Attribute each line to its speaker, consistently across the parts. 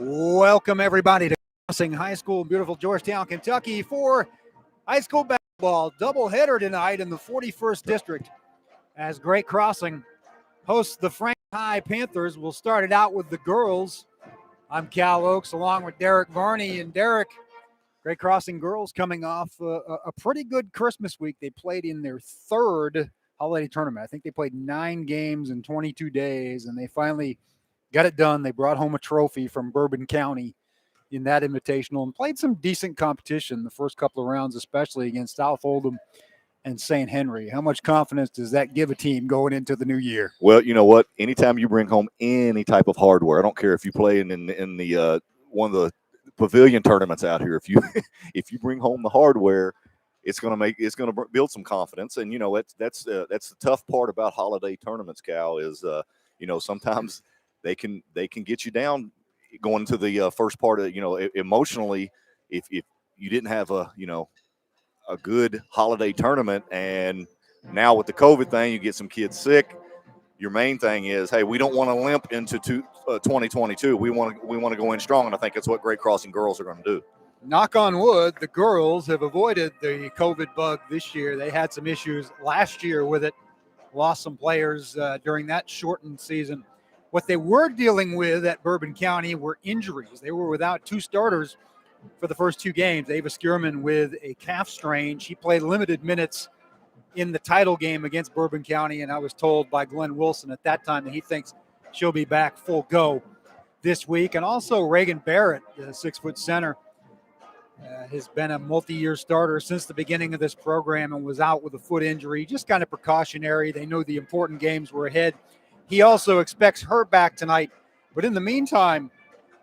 Speaker 1: Welcome, everybody, to Crossing High School in beautiful Georgetown, Kentucky, for high school basketball doubleheader tonight in the 41st District as Great Crossing hosts the Frankfort High Panthers. We'll start it out with the girls. I'm Cal Oakes along with Derek Varney. And Derek, Great Crossing girls coming off a pretty good Christmas week. They played in their third holiday tournament. I think they played 9 games in 22 days, and they finally got it done. They brought home a trophy from Bourbon County in that invitational and played some decent competition the first couple of rounds, especially against South Oldham and St. Henry. How much confidence does that give a team going into the new year?
Speaker 2: Well, you know what? Anytime you bring home any type of hardware, I don't care if you play in the one of the pavilion tournaments out here. If you if you bring home the hardware, it's going to build some confidence. And that's the tough part about holiday tournaments, Cal, is sometimes they can get you down going to the first part of emotionally. If you didn't have a good holiday tournament, and now with the COVID thing, you get some kids sick. Your main thing is, hey, we don't want to limp into 2022. We want to go in strong, and I think that's what Great Crossing girls are going to do.
Speaker 1: Knock on wood, the girls have avoided the COVID bug this year. They had some issues last year with it, lost some players during that shortened season. What they were dealing with at Bourbon County were injuries. They were without 2 starters for the first 2 games. Ava Skierman with a calf strain. She played limited minutes in the title game against Bourbon County, and I was told by Glenn Wilson at that time that he thinks she'll be back full go this week. And also Reagan Barrett, the 6-foot center, has been a multi-year starter since the beginning of this program and was out with a foot injury, just kind of precautionary. They know the important games were ahead. He also expects her back tonight. But in the meantime,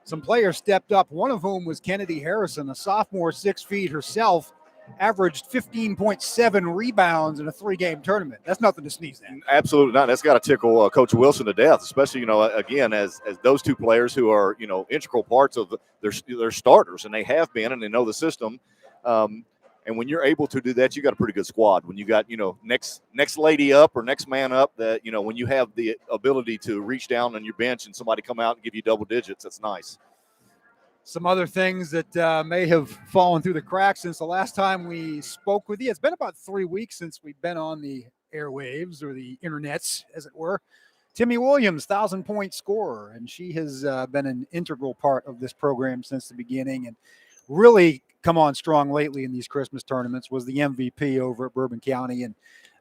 Speaker 1: some players stepped up, one of whom was Kennedy Harrison, a sophomore, 6 feet herself, averaged 15.7 rebounds in a 3-game tournament. That's nothing to sneeze at.
Speaker 2: Absolutely not. That's got to tickle Coach Wilson to death, especially, again, as those 2 players who are, integral parts of their starters, and they have been, and they know the system. And when you're able to do that, you got a pretty good squad. When you got, next lady up or next man up, that, when you have the ability to reach down on your bench and somebody come out and give you double digits, that's nice.
Speaker 1: Some other things that may have fallen through the cracks since the last time we spoke with you. It's been about 3 weeks since we've been on the airwaves or the internets, as it were. Timmy Williams, 1,000-point scorer, and she has been an integral part of this program since the beginning and really come on strong lately in these Christmas tournaments, was the MVP over at Bourbon County. And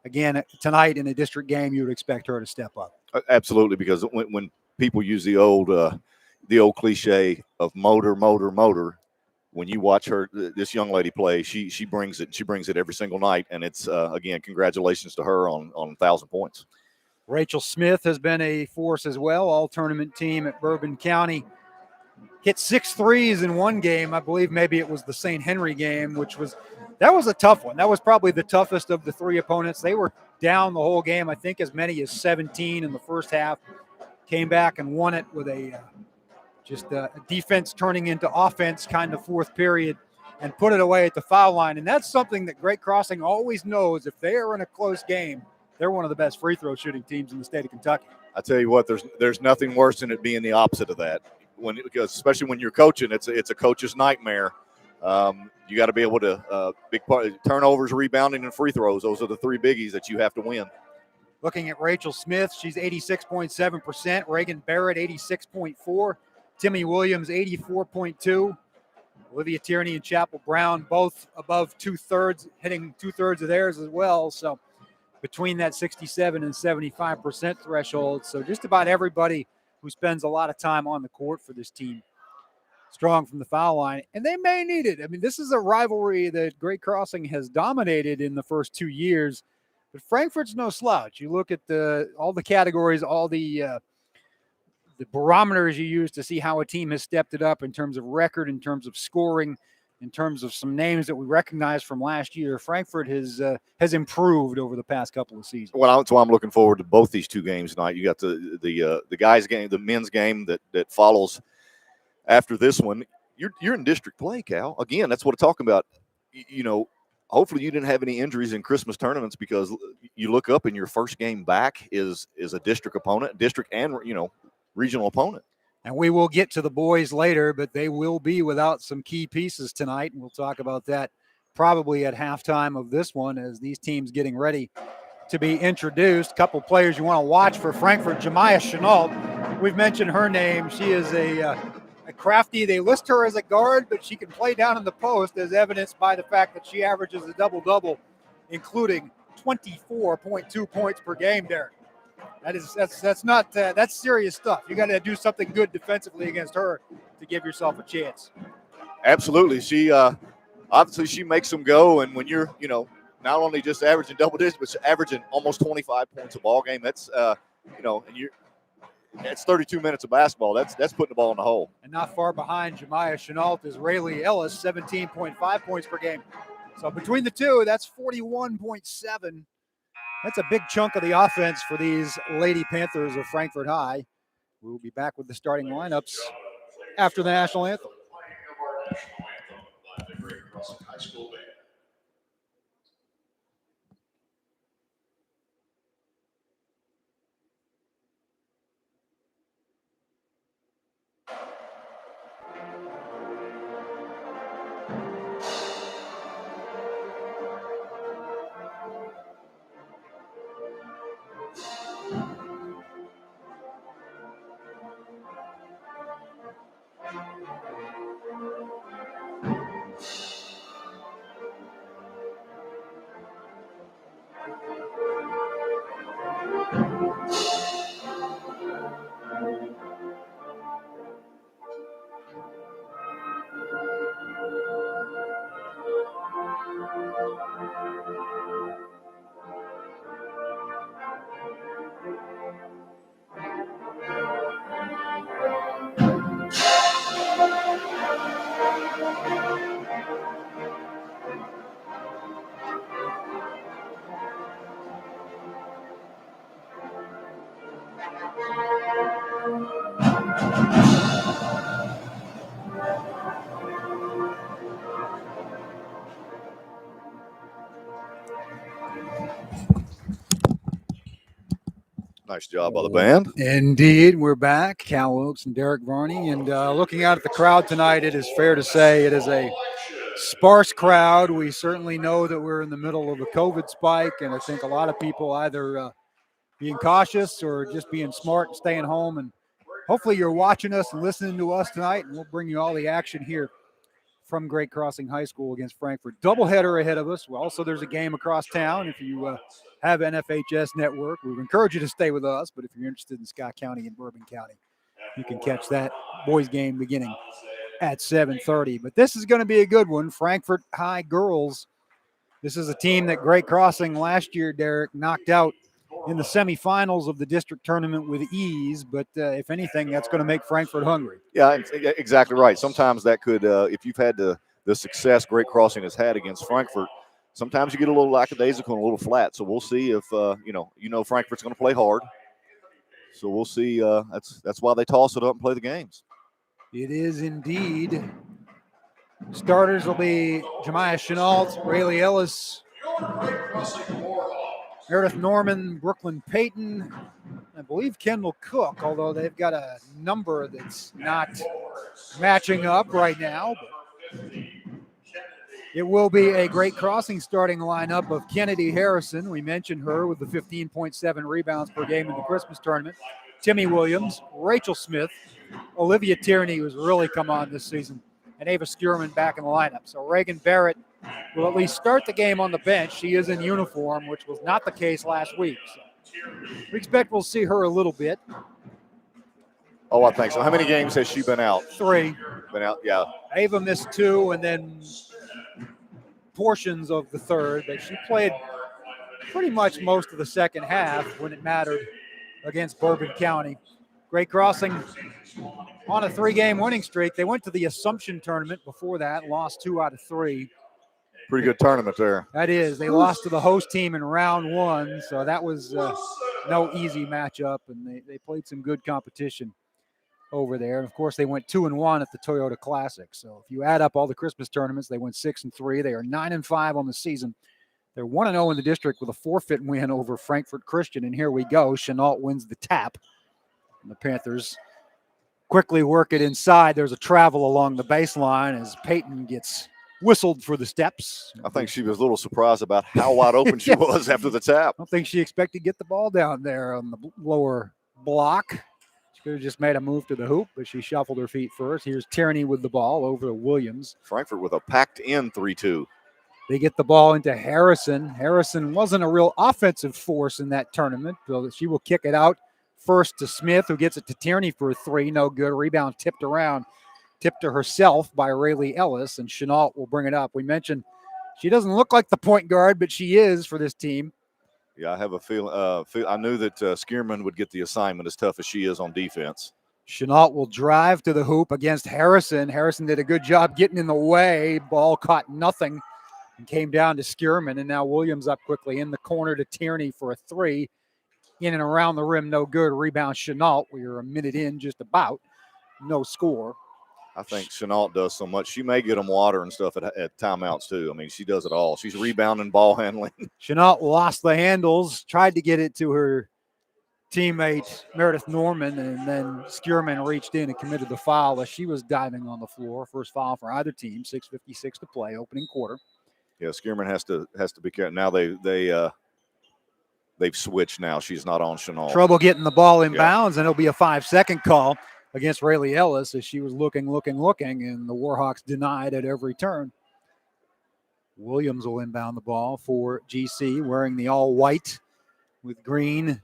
Speaker 1: again, tonight in a district game, you would expect her to step up.
Speaker 2: Absolutely, because when people use the old cliche of motor, when you watch her, this young lady play, she brings it. She brings it every single night, and it's again, congratulations to her on 1,000 points.
Speaker 1: Rachel Smith has been a force as well, all-tournament team at Bourbon County. Hit 6 threes in one game. I believe maybe it was the St. Henry game, that was a tough one. That was probably the toughest of the 3 opponents. They were down the whole game, I think as many as 17 in the first half. Came back and won it with a defense turning into offense kind of fourth period and put it away at the foul line. And that's something that Great Crossing always knows. If they are in a close game, they're one of the best free throw shooting teams in the state of Kentucky.
Speaker 2: I tell you what, there's nothing worse than it being the opposite of that. Because especially when you're coaching, it's a coach's nightmare. You got to be able to big part turnovers, rebounding, and free throws. Those are the 3 biggies that you have to win.
Speaker 1: Looking at Rachel Smith, she's 86.7%. Reagan Barrett, 86.4%. Timmy Williams, 84.2%. Olivia Tierney and Chapel Brown, both above 2/3, hitting 2/3 of theirs as well. So between that 67 and 75% threshold. So just about everybody who spends a lot of time on the court for this team strong from the foul line, and they may need it. I mean, this is a rivalry that Great Crossing has dominated in the first 2 years, but Frankfort's no slouch. You look at all the categories, all the barometers you use to see how a team has stepped it up in terms of record, in terms of scoring, in terms of some names that we recognize from last year. Frankfort has improved over the past couple of seasons.
Speaker 2: Well, that's why I'm looking forward to both these 2 games tonight. You got the guys game, the men's game that follows after this one. You're in district play, Cal. Again, that's what I'm talking about. Hopefully you didn't have any injuries in Christmas tournaments, because you look up and your first game back is a district opponent, district and regional opponent.
Speaker 1: And we will get to the boys later, but they will be without some key pieces tonight. And we'll talk about that probably at halftime of this one as these teams getting ready to be introduced. A couple players you want to watch for Frankfort. Jemiah Chenault, we've mentioned her name. She is a crafty. They list her as a guard, but she can play down in the post, as evidenced by the fact that she averages a double-double, including 24.2 points per game, Derek. That's serious stuff. You got to do something good defensively against her to give yourself a chance.
Speaker 2: Absolutely. She obviously she makes them go, and when you're not only just averaging double digits, but averaging almost 25 points a ball game, that's and it's 32 minutes of basketball. That's putting the ball in the hole.
Speaker 1: And not far behind Jemiah Chenault is Rayleigh Ellis, 17.5 points per game. So between the two, that's 41.7. That's a big chunk of the offense for these Lady Panthers of Frankfort High. We'll be back with the starting lineups after the national anthem.
Speaker 2: Nice job by the band.
Speaker 1: Indeed, we're back. Cal Wilkes and Derek Varney. And looking out at the crowd tonight, it is fair to say it is a sparse crowd. We certainly know that we're in the middle of a COVID spike, and I think a lot of people either being cautious or just being smart and staying home. And hopefully you're watching us and listening to us tonight, and we'll bring you all the action here from Great Crossing High School against Frankfort. Doubleheader ahead of us. Also, there's a game across town. If you have NFHS Network, we would encourage you to stay with us. But if you're interested in Scott County and Bourbon County, you can catch that boys game beginning at 7:30. But this is going to be a good one. Frankfort High girls. This is a team that Great Crossing last year, Derek, knocked out in the semifinals of the district tournament with ease. But if anything, that's going to make Frankfort hungry.
Speaker 2: Yeah, exactly right. Sometimes that could, if you've had the success Great Crossing has had against Frankfort, sometimes you get a little lackadaisical and a little flat. So we'll see if Frankfort's going to play hard. So we'll see. That's why they toss it up and play the games.
Speaker 1: It is indeed. Starters will be Jemiah Chenault, Rayleigh Ellis, Meredith Norman, Brooklyn Payton, I believe Kendall Cook, although they've got a number that's not matching up right now. But it will be a Great Crossing starting lineup of Kennedy Harrison. We mentioned her with the 15.7 rebounds per game in the Christmas tournament. Timmy Williams, Rachel Smith, Olivia Tierney, who's really come on this season, and Ava Skierman back in the lineup. So Reagan Barrett will at least start the game on the bench. She is in uniform, which was not the case last week. So we expect we'll see her a little bit.
Speaker 2: Oh, I think so. How many games has she been out?
Speaker 1: 3.
Speaker 2: Been out, yeah.
Speaker 1: Ava missed 2 and then portions of the third, but she played pretty much most of the second half when it mattered against Bourbon County. Great Crossing on a 3-game winning streak. They went to the Assumption tournament before that, lost 2 out of 3.
Speaker 2: Pretty good tournament there.
Speaker 1: That is. They lost to the host team in round 1, so that was no easy matchup, and they played some good competition over there. And, of course, they went 2-1 at the Toyota Classic. So if you add up all the Christmas tournaments, they went 6-3. They are 9-5 on the season. They're 1-0 in the district with a forfeit win over Frankfort Christian. And here we go. Chenault wins the tap. And the Panthers quickly work it inside. There's a travel along the baseline as Peyton gets whistled for the steps.
Speaker 2: I think she was a little surprised about how wide open she was after the tap.
Speaker 1: I don't think she expected to get the ball down there on the lower block. She could have just made a move to the hoop, but she shuffled her feet first. Here's Tierney with the ball over to Williams.
Speaker 2: Frankfort with a packed-in 3-2.
Speaker 1: They get the ball into Harrison. Harrison wasn't a real offensive force in that tournament, so she will kick it out first to Smith, who gets it to Tierney for a three. No good. Rebound tipped around. Tipped to herself by Rayleigh Ellis, and Chenault will bring it up. We mentioned she doesn't look like the point guard, but she is for this team.
Speaker 2: Yeah, I have a feeling. I knew that Skierman would get the assignment as tough as she is on defense.
Speaker 1: Chenault will drive to the hoop against Harrison. Harrison did a good job getting in the way. Ball caught nothing and came down to Skierman, and now Williams up quickly in the corner to Tierney for a three. In and around the rim, no good. Rebound Chenault. We are a minute in, just about. No score.
Speaker 2: I think Chenault does so much. She may get them water and stuff at timeouts too. I mean, she does it all. She's rebounding, ball handling.
Speaker 1: Chenault lost the handles, tried to get it to her teammate Meredith Norman, and then Skierman reached in and committed the foul as she was diving on the floor. First foul for either team. 6:56 to play, opening quarter.
Speaker 2: Yeah, Skierman has to be careful. Now they've switched. Now she's not on Chenault.
Speaker 1: Trouble getting the ball in bounds, and it'll be a 5-second call against Rayleigh Ellis as she was looking, and the Warhawks denied at every turn. Williams will inbound the ball for GC, wearing the all-white with green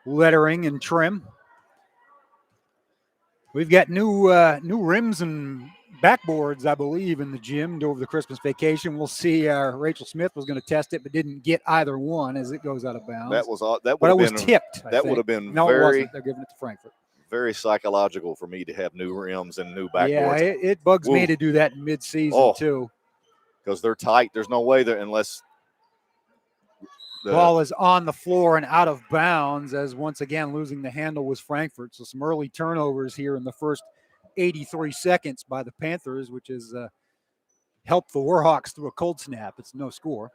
Speaker 1: lettering and trim. We've got new rims and backboards, I believe, in the gym over the Christmas vacation. We'll see. Rachel Smith was going to test it, but didn't get either one as it goes out of bounds.
Speaker 2: That
Speaker 1: but it was tipped.
Speaker 2: That would have been
Speaker 1: no,
Speaker 2: very.
Speaker 1: it wasn't. They're giving it to Frankfort.
Speaker 2: Very psychological for me to have new rims and new backboards.
Speaker 1: Yeah, it bugs me to do that in mid-season too.
Speaker 2: Because they're tight. There's no way that unless
Speaker 1: the ball is on the floor and out of bounds, as once again losing the handle was Frankfort. So some early turnovers here in the first 83 seconds by the Panthers, which has helped the Warhawks through a cold snap. It's no score.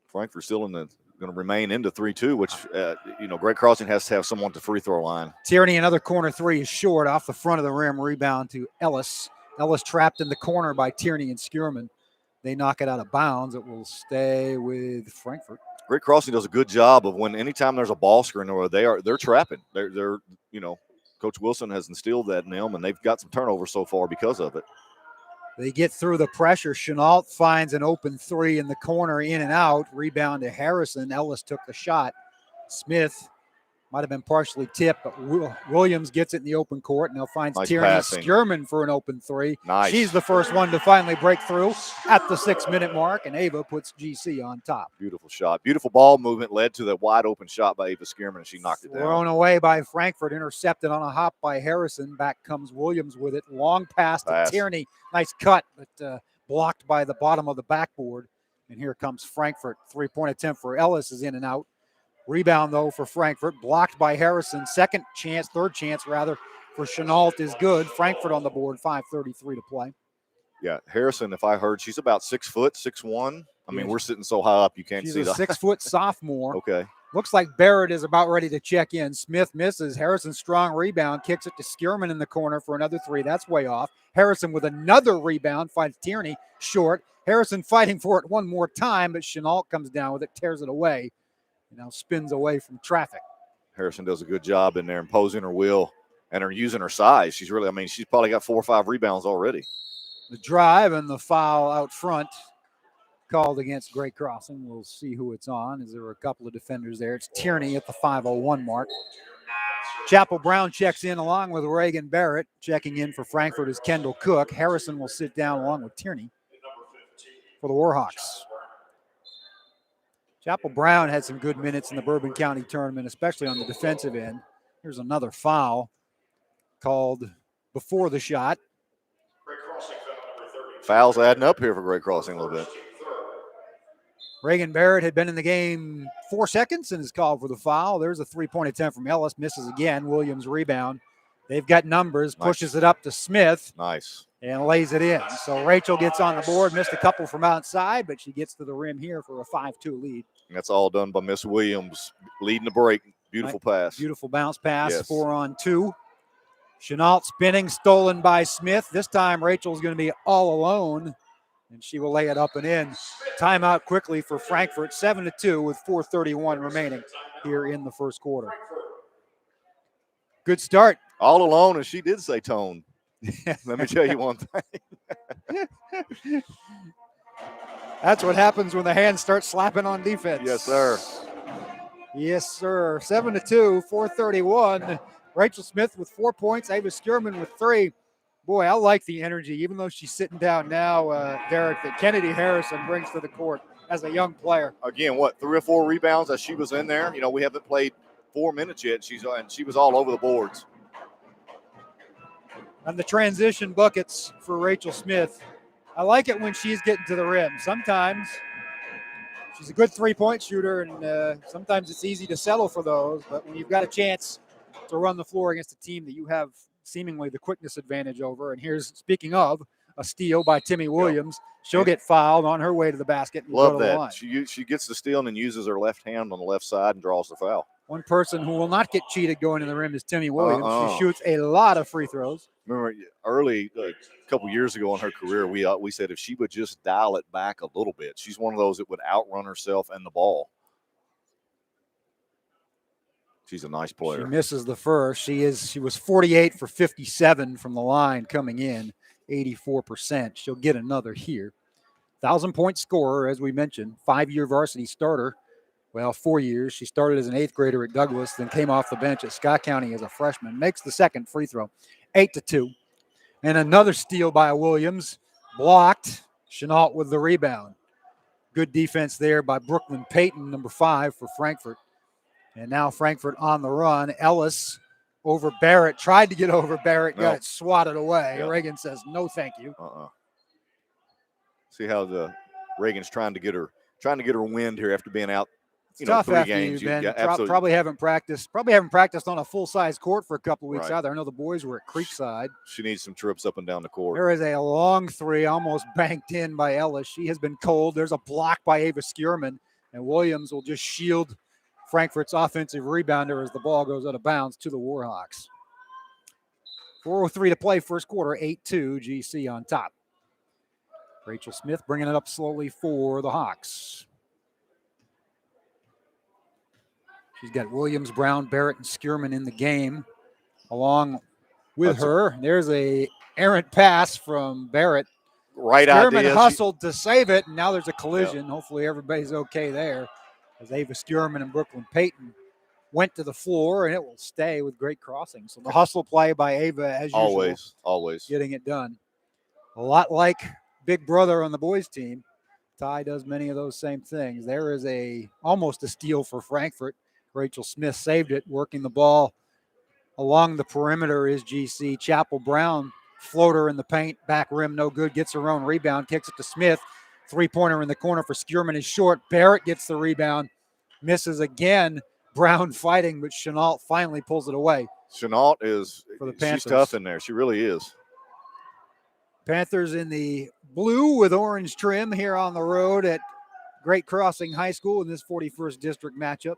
Speaker 2: Frankfort still going to remain into 3-2, which, Great Crossing has to have someone at the free throw line.
Speaker 1: Tierney, another corner three is short off the front of the rim. Rebound to Ellis. Ellis trapped in the corner by Tierney and Skierman. They knock it out of bounds. It will stay with Frankfort.
Speaker 2: Great Crossing does a good job of anytime there's a ball screen or they're trapping. They're Coach Wilson has instilled that in them, and they've got some turnovers so far because of it.
Speaker 1: They get through the pressure. Chenault finds an open three in the corner, in and out. Rebound to Harrison. Ellis took the shot. Smith might have been partially tipped, but Williams gets it in the open court, and now finds Tierney Skierman for an open three.
Speaker 2: Nice.
Speaker 1: She's the first one to finally break through at the 6-minute mark, and Ava puts GC on top.
Speaker 2: Beautiful shot. Beautiful ball movement led to that wide open shot by Ava Skierman, and she knocked it down.
Speaker 1: Thrown away by Frankfort, intercepted on a hop by Harrison. Back comes Williams with it. Long pass to Tierney. Nice cut, but blocked by the bottom of the backboard. And here comes Frankfort. Three-point attempt for Ellis is in and out. Rebound, though, for Frankfort. Blocked by Harrison. Third chance, for Chenault is good. Frankfort on the board, 5:33 to play.
Speaker 2: Yeah, Harrison, if I heard, she's about 6 foot, 6'1". I mean, we're sitting so high up you can't see that.
Speaker 1: She's a 6-foot sophomore.
Speaker 2: Okay.
Speaker 1: Looks like Barrett is about ready to check in. Smith misses. Harrison strong rebound. Kicks it to Skierman in the corner for another three. That's way off. Harrison with another rebound. Finds Tierney short. Harrison fighting for it one more time, but Chenault comes down with it, tears it away. Now spins away from traffic.
Speaker 2: Harrison does a good job in there imposing her will and using her size. She's probably got 4 or 5 rebounds already.
Speaker 1: The drive and the foul out front called against Great Crossing. We'll see who it's on, as there were a couple of defenders there. It's Tierney at the 5:01 mark. Chapel Brown checks in along with Reagan Barrett. Checking in for Frankfort is Kendall Cook. Harrison will sit down along with Tierney for the Warhawks. Chapel Brown had some good minutes in the Bourbon County tournament, especially on the defensive end. Here's another foul called before the shot.
Speaker 2: Fouls adding up here for Great Crossing a little bit.
Speaker 1: Reagan Barrett had been in the game 4 seconds and is called for the foul. There's a three-point attempt from Ellis. Misses again. Williams rebound. They've got numbers. Nice. Pushes it up to Smith.
Speaker 2: Nice.
Speaker 1: And lays it in. So Rachel gets on the board. Missed a couple from outside, but she gets to the rim here for a 5-2 lead.
Speaker 2: And that's all done by Miss Williams, leading the break. Beautiful pass.
Speaker 1: Beautiful bounce pass. Yes. 4-on-2. Chenault spinning, stolen by Smith. This time Rachel's going to be all alone, and she will lay it up and in. Timeout quickly for Frankfort, 7-2 with 4:31 remaining here in the first quarter. Good start.
Speaker 2: All alone, and she did say tone. Let me tell you one thing.
Speaker 1: That's what happens when the hands start slapping on defense.
Speaker 2: Yes, sir.
Speaker 1: Yes, sir. 7-2, 4:31. Rachel Smith with 4 points. Ava Skierman with 3. Boy, I like the energy, even though she's sitting down now, Derek, that Kennedy Harrison brings to the court as a young player.
Speaker 2: Again, 3 or 4 rebounds as she was in there. We haven't played 4 minutes yet. She was all over the boards.
Speaker 1: And the transition buckets for Rachel Smith. I like it when she's getting to the rim. Sometimes she's a good three-point shooter, and sometimes it's easy to settle for those. But when you've got a chance to run the floor against a team that you have seemingly the quickness advantage over, and here's, speaking of, a steal by Timmy Williams. She'll get fouled on her way to the basket. And
Speaker 2: Love
Speaker 1: go to
Speaker 2: that.
Speaker 1: The line.
Speaker 2: She gets the steal and then uses her left hand on the left side and draws the foul.
Speaker 1: One person who will not get cheated going to the rim is Timmy Williams. She shoots a lot of free throws.
Speaker 2: Remember, early, a couple years ago in her career, we said if she would just dial it back a little bit, she's one of those that would outrun herself and the ball. She's a nice player.
Speaker 1: She misses the first. She was 48 for 57 from the line coming in, 84%. She'll get another here. 1,000-point scorer, as we mentioned, 5-year varsity starter. Well, 4 years. She started as an 8th grader at Douglas, then came off the bench at Scott County as a freshman. Makes the second free throw, 8-2. And another steal by Williams, blocked. Chenault with the rebound. Good defense there by Brooklyn Payton, number 5 for Frankfort. And now Frankfort on the run. Ellis over Barrett, tried to get over Barrett, got it swatted away.
Speaker 2: Yeah.
Speaker 1: Reagan says, no, thank you.
Speaker 2: See how Reagan's trying to get her wind here after being out.
Speaker 1: It's tough
Speaker 2: 3
Speaker 1: after
Speaker 2: games.
Speaker 1: you've been.
Speaker 2: Absolutely.
Speaker 1: Probably haven't practiced on a full-size court for a couple of weeks either. I know the boys were at Creekside.
Speaker 2: She needs some trips up and down the court.
Speaker 1: There is a long three almost banked in by Ellis. She has been cold. There's a block by Ava Skierman, and Williams will just shield Frankfort's offensive rebounder as the ball goes out of bounds to the Warhawks. 4:03 to play first quarter, 8-2, GC on top. Rachel Smith bringing it up slowly for the Hawks. She's got Williams, Brown, Barrett, and Skierman in the game along with her. There's a errant pass from Barrett.
Speaker 2: Right
Speaker 1: Skierman
Speaker 2: idea.
Speaker 1: hustled to save it, and now there's a collision. Yep. Hopefully everybody's okay there, as Ava Skierman and Brooklyn Payton went to the floor, and it will stay with great crossing. So the hustle play by Ava, as usual.
Speaker 2: Always.
Speaker 1: Getting it done. A lot like Big Brother on the boys' team. Ty does many of those same things. There is almost a steal for Frankfort. Rachel Smith saved it, working the ball along the perimeter is GC. Chapel Brown, floater in the paint, back rim, no good, gets her own rebound, kicks it to Smith. Three-pointer in the corner for Skierman is short. Barrett gets the rebound, misses again. Brown fighting, but Chenault finally pulls it away.
Speaker 2: Chenault
Speaker 1: for the Panthers.
Speaker 2: She's tough in there. She really is.
Speaker 1: Panthers in the blue with orange trim here on the road at Great Crossing High School in this 41st District matchup.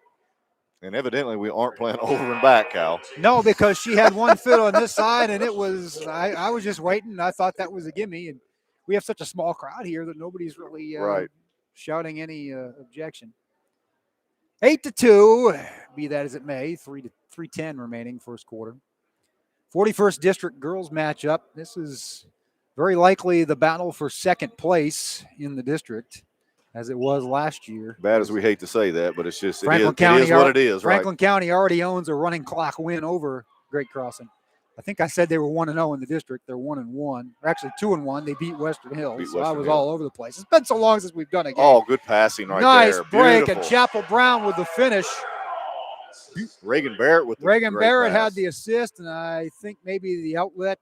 Speaker 2: And evidently we aren't playing over and back, Cal.
Speaker 1: No, because she had one foot on this side, and it was I was just waiting. I thought that was a gimme, and we have such a small crowd here that nobody's really shouting any objection. 8-2, be that as it may, 3:10 remaining first quarter. 41st District girls matchup. This is very likely the battle for second place in the district, as it was last year.
Speaker 2: Bad as we hate to say that, but it's just it is what it is.
Speaker 1: Franklin County already owns a running clock win over Great Crossing. I think I said they were 1-0 in the district. They're 1-1. Or actually 2-1. They beat Western Hills. I was all over the place. It's been so long since we've done a game.
Speaker 2: Oh, good passing right there.
Speaker 1: Nice break, and Chapel Brown with the finish.
Speaker 2: Reagan Barrett with the
Speaker 1: Reagan Barrett
Speaker 2: pass.
Speaker 1: had the assist, and I think maybe the outlet,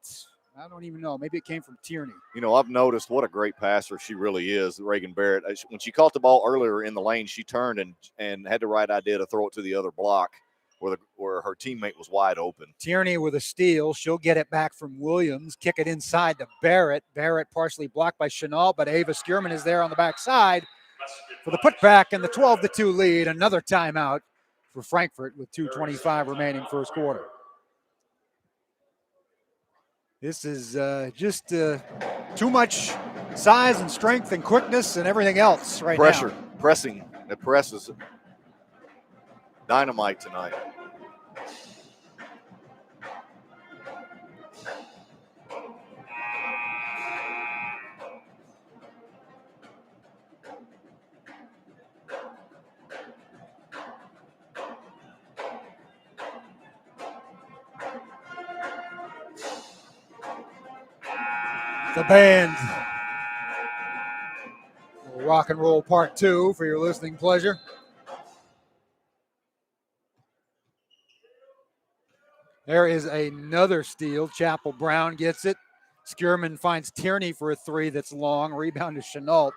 Speaker 1: I don't even know. Maybe it came from Tierney.
Speaker 2: I've noticed what a great passer she really is, Reagan Barrett. When she caught the ball earlier in the lane, she turned and had the right idea to throw it to the other block where her teammate was wide open.
Speaker 1: Tierney with a steal. She'll get it back from Williams. Kick it inside to Barrett. Barrett partially blocked by Chenault, but Ava Skierman is there on the backside for the putback and the 12-2 lead. Another timeout for Frankfort with 2:25 remaining first quarter. This is just too much size and strength and quickness and everything else right
Speaker 2: Pressure,
Speaker 1: now.
Speaker 2: pressing. The press is dynamite tonight.
Speaker 1: The band. Rock and roll part 2 for your listening pleasure. There is another steal. Chapel Brown gets it. Skierman finds Tierney for a 3 that's long. Rebound to Chenault.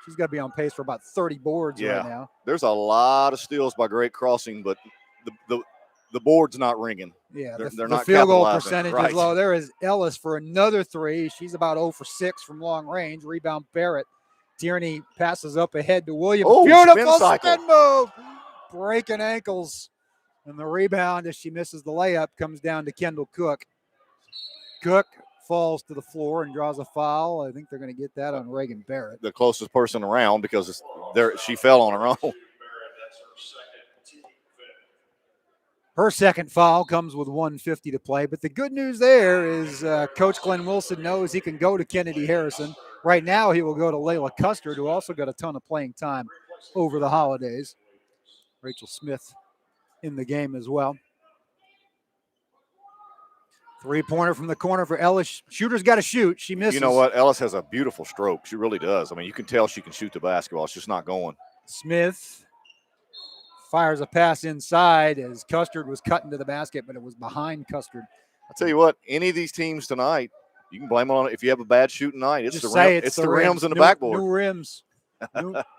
Speaker 1: She's got to be on pace for about 30 boards right now.
Speaker 2: There's a lot of steals by Great Crossing, but the board's not ringing.
Speaker 1: Yeah,
Speaker 2: they're
Speaker 1: the
Speaker 2: not
Speaker 1: field goal
Speaker 2: capitalizing.
Speaker 1: percentage
Speaker 2: Right.
Speaker 1: is low. There is Ellis for another 3. She's about 0 for 6 from long range. Rebound Barrett. Tierney passes up ahead to Williams.
Speaker 2: Oh,
Speaker 1: beautiful
Speaker 2: spin
Speaker 1: move. Breaking ankles. And the rebound, as she misses the layup, comes down to Kendall Cook. Cook falls to the floor and draws a foul. I think they're going to get that on Reagan Barrett.
Speaker 2: The closest person around because she fell on her own.
Speaker 1: Her second foul comes with 1:50 to play. But the good news there is Coach Glenn Wilson knows he can go to Kennedy Harrison. Right now he will go to Layla Custard, who also got a ton of playing time over the holidays. Rachel Smith in the game as well. 3-pointer from the corner for Ellis. Shooter's got to shoot. She misses.
Speaker 2: You know what? Ellis has a beautiful stroke. She really does. I mean, you can tell she can shoot the basketball. It's just not going.
Speaker 1: Smith fires a pass inside as Custard was cut into the basket, but it was behind Custard.
Speaker 2: I'll tell you what, any of these teams tonight, you can blame it on it. If you have a bad shooting night, it's
Speaker 1: Just
Speaker 2: the rim,
Speaker 1: say
Speaker 2: it's the rims and the backboard.
Speaker 1: New rims.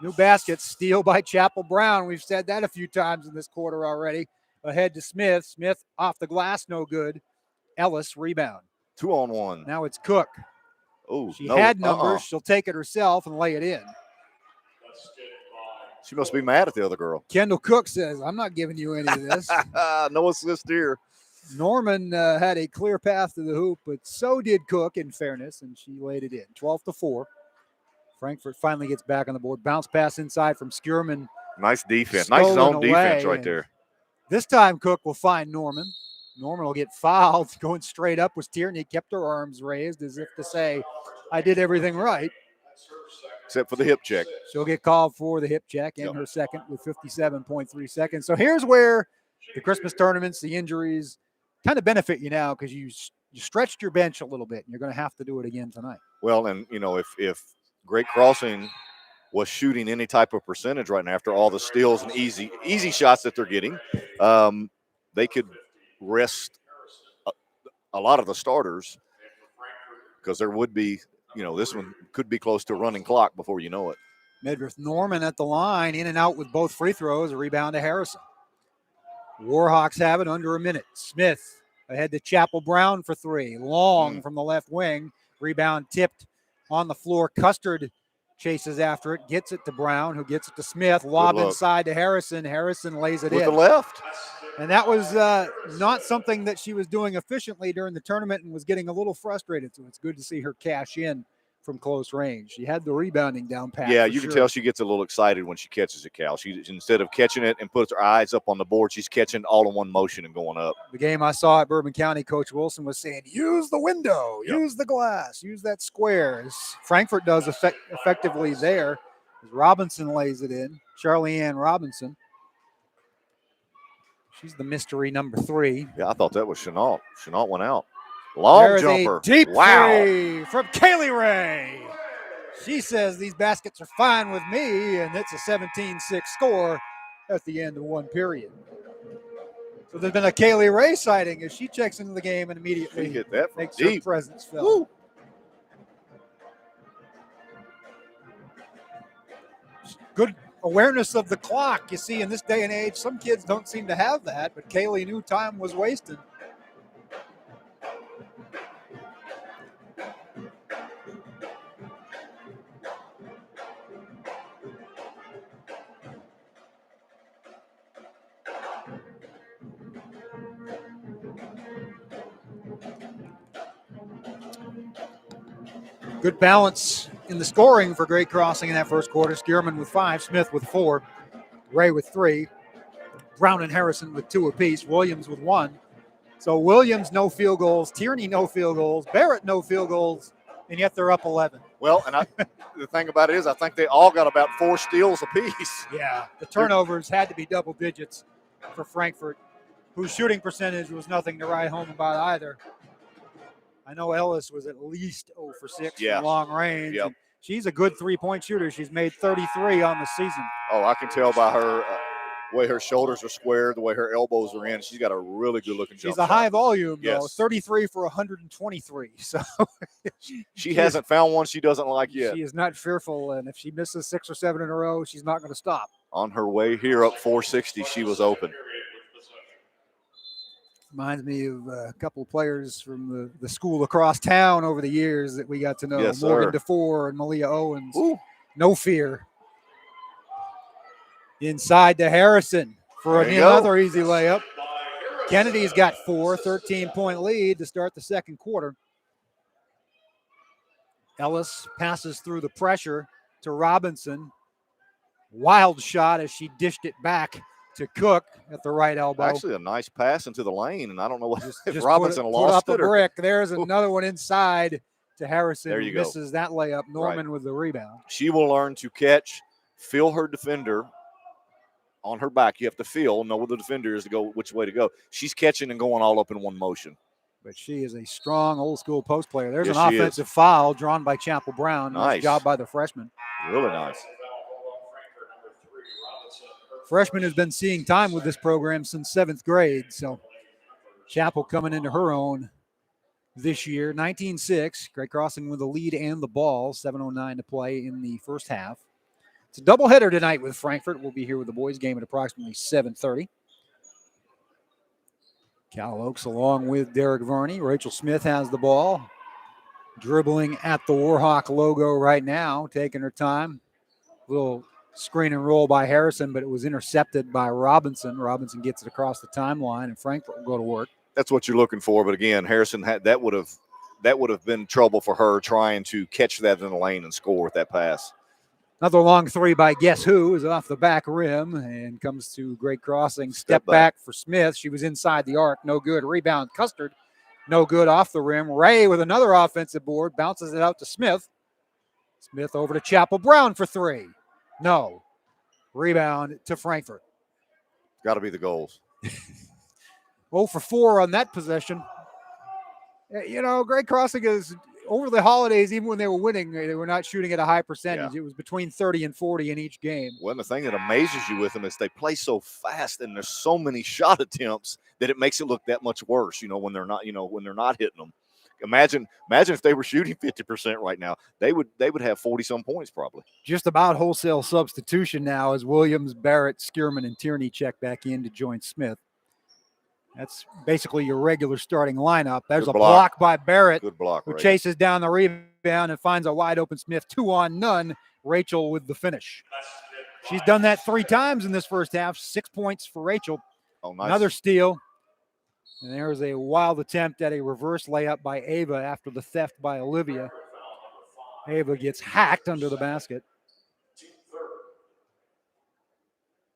Speaker 1: New baskets. Steal by Chapel Brown. We've said that a few times in this quarter already. Ahead to Smith. Smith off the glass, no good. Ellis rebound.
Speaker 2: 2-on-1.
Speaker 1: Now it's Cook.
Speaker 2: Oh,
Speaker 1: she had numbers. She'll take it herself and lay it in.
Speaker 2: She must be mad at the other girl.
Speaker 1: Kendall Cook says, I'm not giving you any of this.
Speaker 2: No assist here.
Speaker 1: Norman had a clear path to the hoop, but so did Cook, in fairness, and she laid it in. 12-4. Frankfort finally gets back on the board. Bounce pass inside from Skierman.
Speaker 2: Nice defense. Nice zone defense right there.
Speaker 1: This time Cook will find Norman. Norman will get fouled. Going straight up was Tierney. Kept her arms raised as if to say, I did everything right.
Speaker 2: Except for the hip check.
Speaker 1: She'll get called for the hip check and her second with 57.3 seconds. So here's where the Christmas tournaments, the injuries kind of benefit you now because you stretched your bench a little bit, and you're going to have to do it again tonight.
Speaker 2: Well, and, you know, if Great Crossing was shooting any type of percentage right now after all the steals and easy shots that they're getting, they could rest a lot of the starters because there would be, you know, this one could be close to a running clock before you know it.
Speaker 1: Medrith Norman at the line, in and out with both free throws, a rebound to Harrison. Warhawks have it under a minute. Smith ahead to Chapel Brown for 3. Long from the left wing. Rebound tipped on the floor. Custard chases after it, gets it to Brown, who gets it to Smith. Lob inside to Harrison. Harrison lays it in.
Speaker 2: With the left.
Speaker 1: And that was not something that she was doing efficiently during the tournament and was getting a little frustrated. So it's good to see her cash in from close range. She had the rebounding down pat.
Speaker 2: Yeah, you can tell she gets a little excited when she catches it, Cal. She, instead of catching it and puts her eyes up on the board, she's catching all in one motion and going up.
Speaker 1: The game I saw at Bourbon County, Coach Wilson was saying, use the window, use the glass, use that square. As Frankfort does effectively there. As Robinson lays it in, Charlie Ann Robinson. She's the mystery number 3.
Speaker 2: Yeah, I thought that was Chenault. Chenault went out. Long jumper.
Speaker 1: A deep three from Kaylee Ray. She says these baskets are fine with me, and it's a 17-6 score at the end of one period. So there's been a Kaylee Ray sighting as she checks into the game and immediately
Speaker 2: hit that
Speaker 1: makes
Speaker 2: deep.
Speaker 1: her presence felt. Good awareness of the clock. You see, in this day and age, some kids don't seem to have that, but Kaylee knew time was wasted. Good balance in the scoring for Great Crossing in that first quarter. Skierman with 5, Smith with 4, Ray with 3, Brown and Harrison with 2 apiece, Williams with 1. So Williams, no field goals, Tierney, no field goals, Barrett, no field goals, and yet they're up 11.
Speaker 2: Well, and the thing about it is I think they all got about 4 steals apiece.
Speaker 1: Yeah, the turnovers had to be double digits for Frankfort, whose shooting percentage was nothing to write home about either. I know Ellis was at least 0 for 6 from long range.
Speaker 2: Yep.
Speaker 1: She's a good three-point shooter. She's made 33 on the season.
Speaker 2: Oh, I can tell by her the way her shoulders are squared, the way her elbows are in. She's got a really good-looking jump shot.
Speaker 1: She's a high volume, though.
Speaker 2: Yes.
Speaker 1: 33 for 123. So
Speaker 2: she hasn't found one she doesn't like yet.
Speaker 1: She is not fearful, and if she misses 6 or 7 in a row, she's not going to stop.
Speaker 2: On her way here up 460, she was open.
Speaker 1: Reminds me of a couple of players from the school across town over the years that we got to know.
Speaker 2: Yes,
Speaker 1: Morgan
Speaker 2: sir.
Speaker 1: DeFore and Malia Owens.
Speaker 2: Ooh.
Speaker 1: No fear. Inside to Harrison for
Speaker 2: There you
Speaker 1: another
Speaker 2: go.
Speaker 1: easy layup. Kennedy's got 4, 13-point lead to start the second quarter. Ellis passes through the pressure to Robinson. Wild shot as she dished it back to Cook at the right elbow.
Speaker 2: Actually, a nice pass into the lane, and I don't know what if
Speaker 1: Just
Speaker 2: Robinson
Speaker 1: put
Speaker 2: lost
Speaker 1: up
Speaker 2: it
Speaker 1: a
Speaker 2: or
Speaker 1: brick. There's another one inside to Harrison.
Speaker 2: There you go.
Speaker 1: Misses that layup. Norman with the rebound.
Speaker 2: she will learn to catch, feel her defender on her back. You have to feel, know where the defender is to go, which way to go. She's catching and going all up in one motion.
Speaker 1: But she is a strong old-school post player. There's
Speaker 2: Yes,
Speaker 1: an
Speaker 2: she is.
Speaker 1: offensive foul drawn by Chapel Brown.
Speaker 2: Nice
Speaker 1: job by the freshman.
Speaker 2: Really nice.
Speaker 1: Freshman has been seeing time with this program since 7th grade. So Chapel coming into her own this year. 19-6. Great Crossing with the lead and the ball. 7:09 to play in the first half. It's a doubleheader tonight with Frankfort. We'll be here with the boys game at approximately 7:30. Cal Oaks along with Derek Varney. Rachel Smith has the ball. Dribbling at the Warhawk logo right now, taking her time. Little screen and roll by Harrison, but it was intercepted by Robinson. Robinson gets it across the timeline, and Frankfort will go to work.
Speaker 2: That's what you're looking for. But again, Harrison had that would have been trouble for her trying to catch that in the lane and score with that pass.
Speaker 1: Another long three by Guess Who is off the back rim and comes to Great Crossing. Step back for Smith. She was inside the arc. No good. Rebound. Custard. No good off the rim. Ray with another offensive board. Bounces it out to Smith. Smith over to Chapel Brown for 3. No. Rebound to Frankfort.
Speaker 2: Got to be the goals.
Speaker 1: 0 for 4 on that possession. You know, Great Crossing is over the holidays, even when they were winning, they were not shooting at a high percentage.
Speaker 2: Yeah.
Speaker 1: It was between 30 and 40 in each game.
Speaker 2: Well, the thing that amazes you with them is they play so fast and there's so many shot attempts that it makes it look that much worse, when they're not hitting them. Imagine if they were shooting 50% right now. They would have 40-some points probably.
Speaker 1: Just about wholesale substitution now as Williams, Barrett, Skierman, and Tierney check back in to join Smith. That's basically your regular starting lineup. There's a block by Barrett.
Speaker 2: Good block,
Speaker 1: who
Speaker 2: Ray.
Speaker 1: chases down the rebound and finds a wide open Smith. 2-on-none. Rachel with the finish. She's done that 3 times in this first half. 6 points for Rachel.
Speaker 2: Oh, nice.
Speaker 1: Another steal. And there's a wild attempt at a reverse layup by Ava after the theft by Olivia. Ava gets hacked under the basket.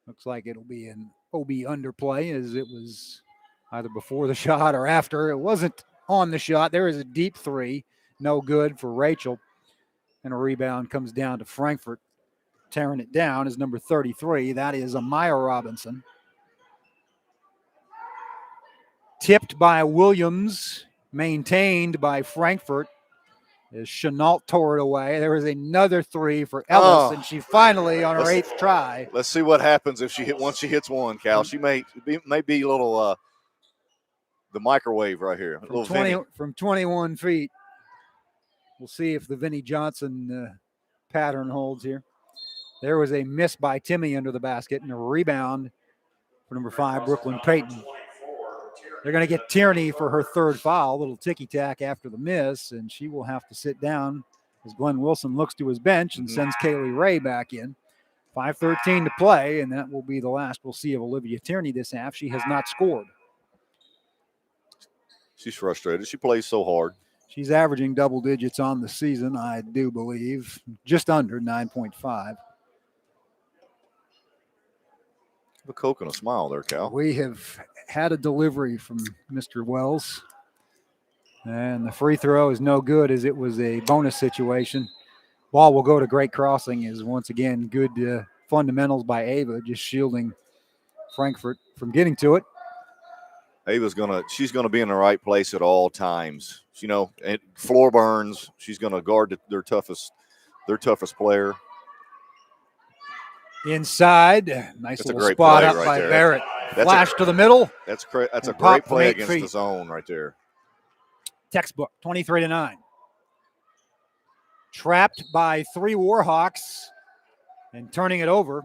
Speaker 1: Looks like it'll be an OB underplay as it was either before the shot or after. It wasn't on the shot. There is a deep 3. No good for Rachel. And a rebound comes down to Frankfort. Tearing it down is number 33. That is Amaya Robinson. Tipped by Williams. Maintained by Frankfort. As Chenault tore it away. There is another 3 for Ellis, and she finally on her 8th try.
Speaker 2: Let's see what happens if once she hits one, Cal. She may be a little the microwave right here.
Speaker 1: From 21 feet. We'll see if the Vinnie Johnson pattern holds here. There was a miss by Timmy under the basket and a rebound for number 5, Brooklyn Payton. They're going to get Tierney for her 3rd foul. A little ticky-tack after the miss, and she will have to sit down as Glenn Wilson looks to his bench and sends Kaylee Ray back in. 5:13 to play, and that will be the last we'll see of Olivia Tierney this half. She has not scored.
Speaker 2: She's frustrated. She plays so hard.
Speaker 1: She's averaging double digits on the season, I do believe, just under 9.5.
Speaker 2: Have a Coke and a smile there, Cal.
Speaker 1: We have had a delivery from Mr. Wells, and the free throw is no good as it was a bonus situation. Ball will go to Great Crossing is once again good fundamentals by Ava, just shielding Frankfort from getting to it.
Speaker 2: Ava's she's gonna be in the right place at all times. You know, and floor burns. She's gonna guard their toughest player.
Speaker 1: Inside, nice
Speaker 2: That's
Speaker 1: little spot up
Speaker 2: right
Speaker 1: by
Speaker 2: there.
Speaker 1: Barrett. Flash to the middle.
Speaker 2: That's a great play against the zone right there.
Speaker 1: Textbook, 23-9. Trapped by 3 Warhawks and turning it over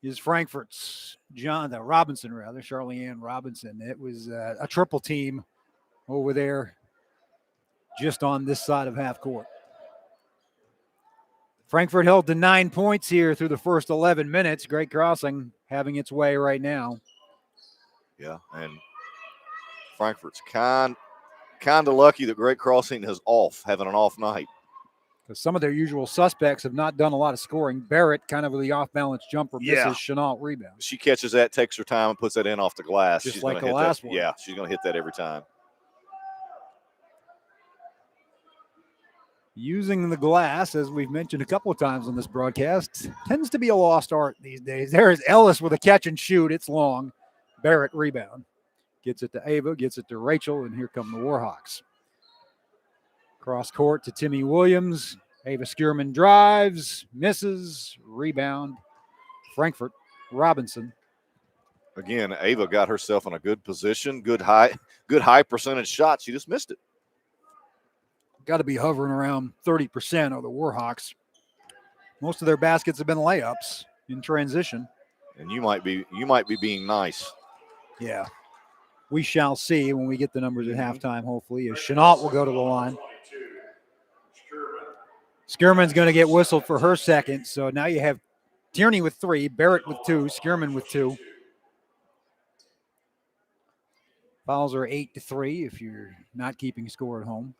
Speaker 1: is Frankfort's Charleneanne Robinson. It was a triple team over there just on this side of half court. Frankfort held to 9 points here through the first 11 minutes. Great Crossing having its way right now.
Speaker 2: Yeah, and Frankfort's kind of lucky that Great Crossing is having an off night.
Speaker 1: Because some of their usual suspects have not done a lot of scoring. Barrett, kind of with the off-balance jumper, misses. Chenault rebound.
Speaker 2: She catches that, takes her time, and puts that in off the glass.
Speaker 1: Just like the last one.
Speaker 2: Yeah, she's going to hit that every time.
Speaker 1: Using the glass, as we've mentioned a couple of times on this broadcast, tends to be a lost art these days. There is Ellis with a catch and shoot. It's long. Barrett rebound. Gets it to Ava, gets it to Rachel, and here come the Warhawks. Cross court to Timmy Williams. Ava Skierman drives, misses, rebound. Frankfort, Robinson.
Speaker 2: Again, Ava got herself in a good position, good high percentage shot. She just missed it.
Speaker 1: Got to be hovering around 30% of the Warhawks. Most of their baskets have been layups in transition.
Speaker 2: And you might be being nice.
Speaker 1: Yeah. We shall see when we get the numbers at halftime, hopefully, as Chenault will go to the line. Skierman's going to get whistled for her second. So now you have Tierney with 3, Barrett with 2, Skierman with 2. Fouls are 8-3 if you're not keeping score at home.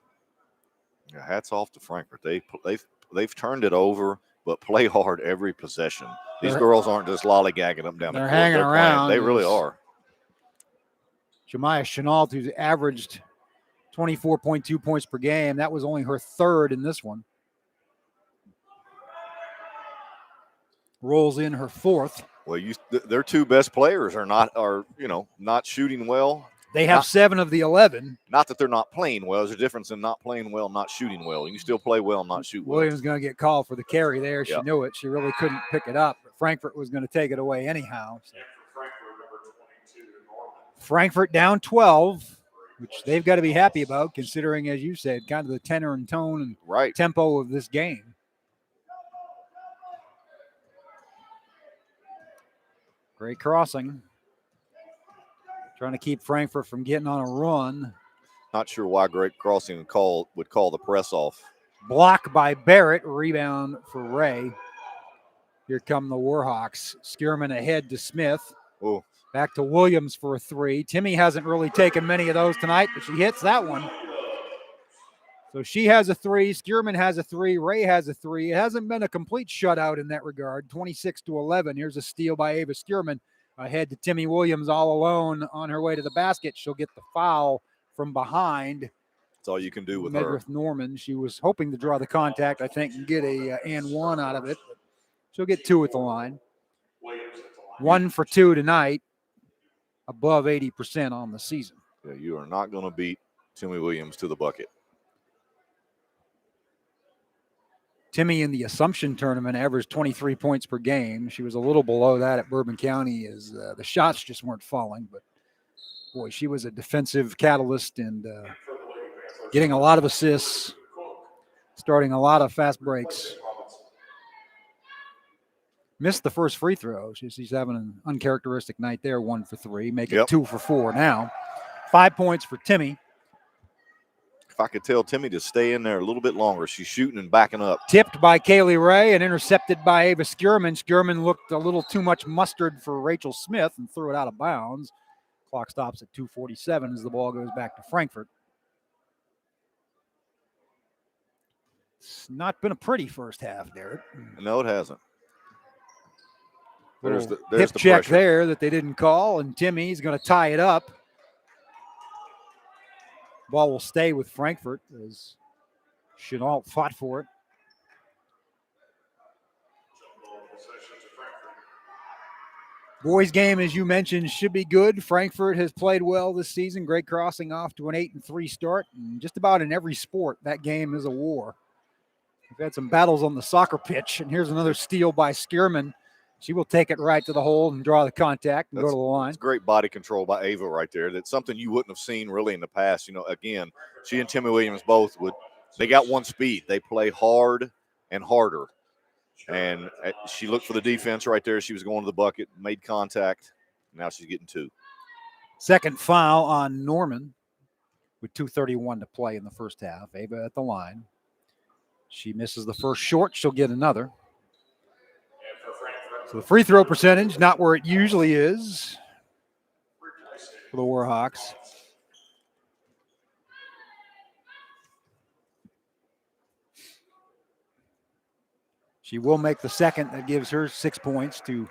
Speaker 2: Yeah, hats off to Frankfort. They've turned it over, but play hard every possession. These girls aren't just lollygagging them down the court.
Speaker 1: They're hanging around.
Speaker 2: They really are.
Speaker 1: Jemiah Chenault, who's averaged 24.2 points per game. That was only her 3rd in this one. Rolls in her 4th.
Speaker 2: Well, their 2 best players are not shooting well.
Speaker 1: They have 7 of the 11.
Speaker 2: Not that they're not playing well. There's a difference in not playing well and not shooting well. You can still play well and not shoot well.
Speaker 1: Williams going to get called for the carry there. She knew it. She really couldn't pick it up. But Frankfort was going to take it away anyhow. So. Frankfort down 12, which they've got to be happy about, considering, as you said, kind of the tenor and tone and tempo of this game. Great Crossing. Trying to keep Frankfort from getting on a run.
Speaker 2: Not sure why Great Crossing would call the press off.
Speaker 1: Block by Barrett. Rebound for Ray. Here come the Warhawks. Skierman ahead to Smith.
Speaker 2: Oh.
Speaker 1: Back to Williams for a 3. Timmy hasn't really taken many of those tonight, but she hits that one. So she has a 3. Skierman has a 3. Ray has a 3. It hasn't been a complete shutout in that regard. 26-11. Here's a steal by Ava Skierman. Ahead to Timmy Williams all alone on her way to the basket. She'll get the foul from behind.
Speaker 2: That's all you can do with
Speaker 1: Medrith Norman. She was hoping to draw the contact, I think, and get a and 1 out of it. But she'll get 2 at the line. 1 for 2 tonight. Above 80% on the season.
Speaker 2: Yeah, you are not going to beat Timmy Williams to the bucket.
Speaker 1: Timmy in the Assumption tournament averaged 23 points per game. She was a little below that at Bourbon County as the shots just weren't falling. But, boy, she was a defensive catalyst and getting a lot of assists, starting a lot of fast breaks. Missed the first free throw. She's having an uncharacteristic night there, 1 for 3, make it 2 for 4 now. 5 points for Timmy.
Speaker 2: If I could tell Timmy to stay in there a little bit longer, she's shooting and backing up.
Speaker 1: Tipped by Kaylee Ray and intercepted by Ava Skierman. Skierman looked a little too much mustard for Rachel Smith and threw it out of bounds. Clock stops at 2:47 as the ball goes back to Frankfort. It's not been a pretty first half, Derek.
Speaker 2: No, it hasn't. There's
Speaker 1: Little
Speaker 2: the
Speaker 1: hip check
Speaker 2: pressure
Speaker 1: there that they didn't call, and Timmy's going to tie it up. Ball will stay with Frankfort as Chenault fought for it. Boys game, as you mentioned, should be good. Frankfort has played well this season. Great crossing off to an 8-3 start. And just about in every sport, that game is a war. We've had some battles on the soccer pitch, and here's another steal by Skierman. She will take it right to the hole and draw the contact and go to the line.
Speaker 2: It's great body control by Ava right there. That's something you wouldn't have seen really in the past. You know, again, she and Timmy Williams both they got one speed. They play hard and harder. And she looked for the defense right there. She was going to the bucket, made contact. Now she's getting 2.
Speaker 1: Second foul on Norman with 2:31 to play in the first half. Ava at the line. She misses the first short. She'll get another. So the free throw percentage, not where it usually is for the Warhawks. She will make the second. That gives her 6 points to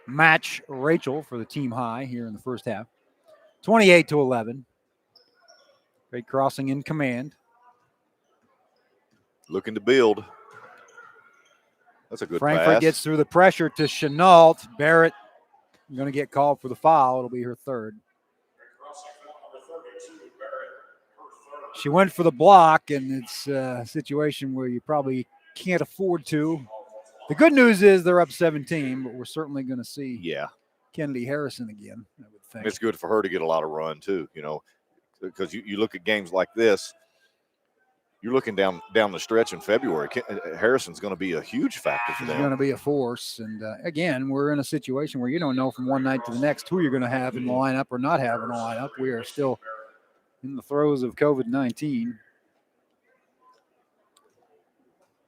Speaker 1: match Rachel for the team high here in the first half. 28-11. Great crossing in command.
Speaker 2: Looking to build. That's a good
Speaker 1: Frankfort
Speaker 2: pass.
Speaker 1: gets through the pressure to Chenault. Barrett going to get called for the foul. It'll be her third. She went for the block, and it's a situation where you probably can't afford to. The good news is they're up 17, but we're certainly going to see Kennedy Harrison again, I would think.
Speaker 2: It's good for her to get a lot of run, too, you know, because you look at games like this, you're looking down the stretch in February. Harrison's going to be a huge factor for them.
Speaker 1: She's going to be a force. And, again, we're in a situation where you don't know from one night to the next who you're going to have in the lineup or not have in the lineup. We are still in the throes of COVID-19.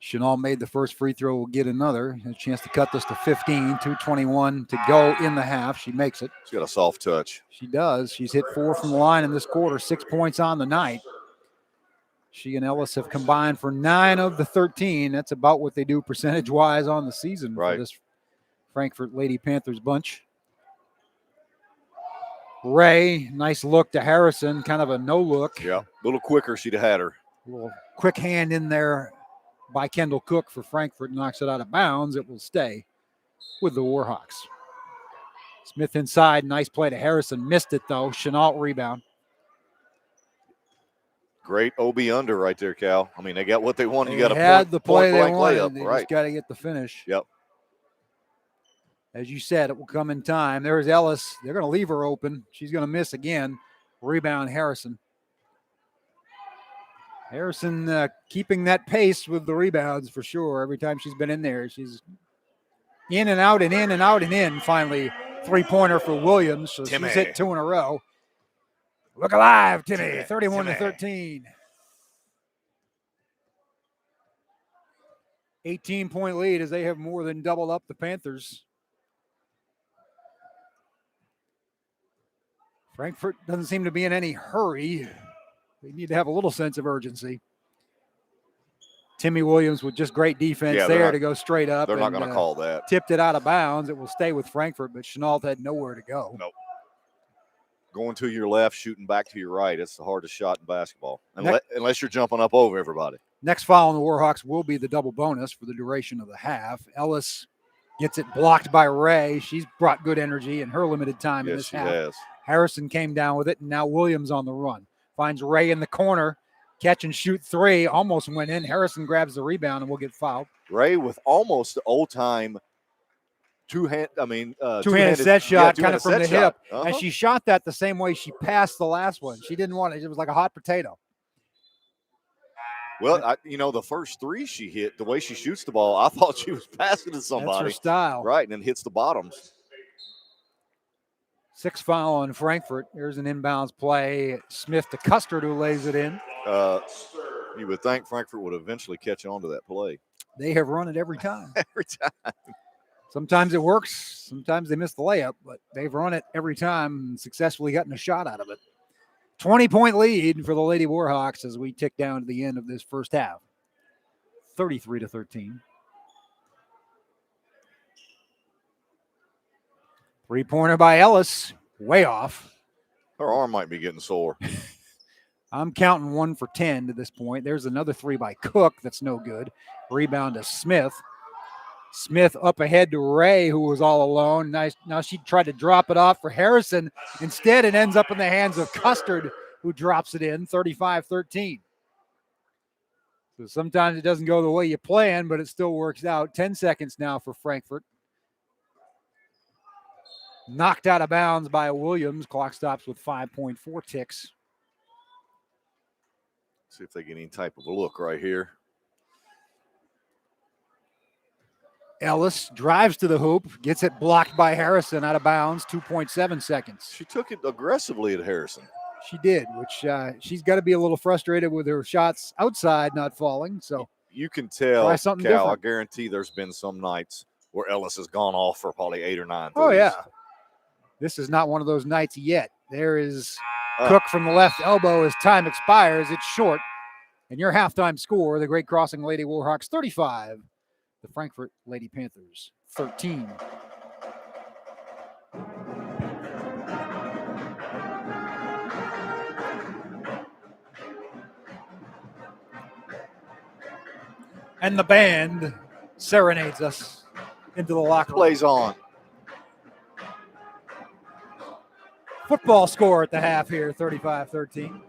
Speaker 1: Chenault made the first free throw, will get another. A chance to cut this to 15, 2:21 to go in the half. She makes it.
Speaker 2: She's got a soft touch.
Speaker 1: She does. She's hit 4 from the line in this quarter, 6 points on the night. She and Ellis have combined for 9 of the 13. That's about what they do percentage-wise on the season for this Frankfort Lady Panthers bunch. Ray, nice look to Harrison, kind of a no look.
Speaker 2: Yeah, a little quicker she'd have had her.
Speaker 1: A little quick hand in there by Kendall Cook for Frankfort, knocks it out of bounds. It will stay with the Warhawks. Smith inside, nice play to Harrison. Missed it, though. Chenault rebound.
Speaker 2: Great OB under right there, Cal. I mean, they got what they wanted. You got
Speaker 1: the play they
Speaker 2: wanted.
Speaker 1: Layup, they just got to get the finish.
Speaker 2: Yep.
Speaker 1: As you said, it will come in time. There's Ellis. They're going to leave her open. She's going to miss again. Rebound, Harrison. Harrison keeping that pace with the rebounds for sure. Every time she's been in there, she's in and out and in and out and in. Finally, three-pointer for Williams. So
Speaker 2: Timmy.
Speaker 1: She's hit 2 in a row. Look alive, Timmy. 31-13. 18-point lead as they have more than doubled up the Panthers. Frankfort doesn't seem to be in any hurry. They need to have a little sense of urgency. Timmy Williams with just great defense to go straight up.
Speaker 2: They're not going to call that.
Speaker 1: Tipped it out of bounds. It will stay with Frankfort, but Chenault had nowhere to go.
Speaker 2: Nope. Going to your left, shooting back to your right. It's the hardest shot in basketball, unless you're jumping up over everybody.
Speaker 1: Next foul on the Warhawks will be the double bonus for the duration of the half. Ellis gets it blocked by Ray. She's brought good energy in her limited time in this half.
Speaker 2: Yes, she has.
Speaker 1: Harrison came down with it, and now Williams on the run. Finds Ray in the corner. Catch and shoot 3. Almost went in. Harrison grabs the rebound and will get fouled.
Speaker 2: Ray with almost the old-time
Speaker 1: two-handed set shot, kind of from the hip.
Speaker 2: Uh-huh.
Speaker 1: And she shot that the same way she passed the last one. She didn't want it. It was like a hot potato.
Speaker 2: Well, the first 3 she hit, the way she shoots the ball, I thought she was passing to somebody.
Speaker 1: That's her style.
Speaker 2: Right, and then hits the bottoms.
Speaker 1: 6 foul on Frankfort. Here's an inbounds play. Smith to Custard, who lays it in.
Speaker 2: You would think Frankfort would eventually catch on to that play.
Speaker 1: They have run it every time.
Speaker 2: Every time.
Speaker 1: Sometimes it works. Sometimes they miss the layup, but they've run it every time and successfully gotten a shot out of it. 20-point lead for the Lady Warhawks as we tick down to the end of this first half. 33-13. 3-pointer by Ellis, way off.
Speaker 2: Her arm might be getting sore.
Speaker 1: I'm counting 1 for 10 to this point. There's another 3 by Cook that's no good. Rebound to Smith. Smith up ahead to Ray, who was all alone. Nice. Now she tried to drop it off for Harrison. Instead, it ends up in the hands of Custard, who drops it in, 35-13. So sometimes it doesn't go the way you plan, but it still works out. 10 seconds now for Frankfort. Knocked out of bounds by Williams. Clock stops with 5.4 ticks.
Speaker 2: See if they get any type of a look right here.
Speaker 1: Ellis drives to the hoop, gets it blocked by Harrison out of bounds, 2.7 seconds.
Speaker 2: She took it aggressively at Harrison.
Speaker 1: She did, which she's got to be a little frustrated with her shots outside not falling. So
Speaker 2: you can tell,
Speaker 1: try something
Speaker 2: Cal,
Speaker 1: different.
Speaker 2: I guarantee there's been some nights where Ellis has gone off for probably 8 or 9 threes.
Speaker 1: Oh, yeah. This is not one of those nights yet. There is Cook from the left elbow as time expires. It's short. And your halftime score, the Great Crossing Lady Warhawks 35, the Frankfort Lady Panthers 13. And the band serenades us into the locker room.
Speaker 2: Plays on.
Speaker 1: Football score at the half here, 35-13.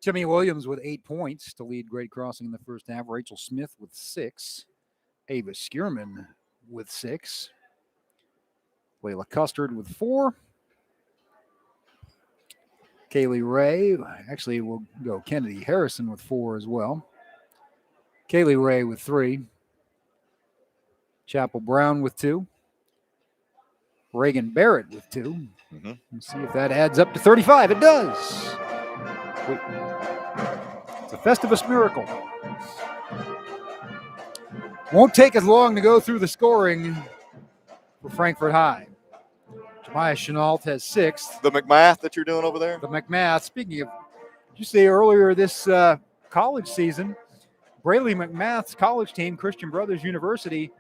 Speaker 1: Jimmy Williams with 8 points to lead Great Crossing in the first half. Rachel Smith with 6. Ava Skierman with 6. Layla Custard with 4. Kaylee Ray, actually we'll go Kennedy Harrison with 4 as well. Kaylee Ray with 3. Chapel Brown with 2. Reagan Barrett with 2. Let's see if that adds up to 35. It does. It's a Festivus miracle. Won't take as long to go through the scoring for Frankfort High. Jemiah Chenault has 6.
Speaker 2: The McMath that you're doing over there?
Speaker 1: The McMath. Speaking of, did you see earlier this college season, Braley McMath's college team, Christian Brothers University,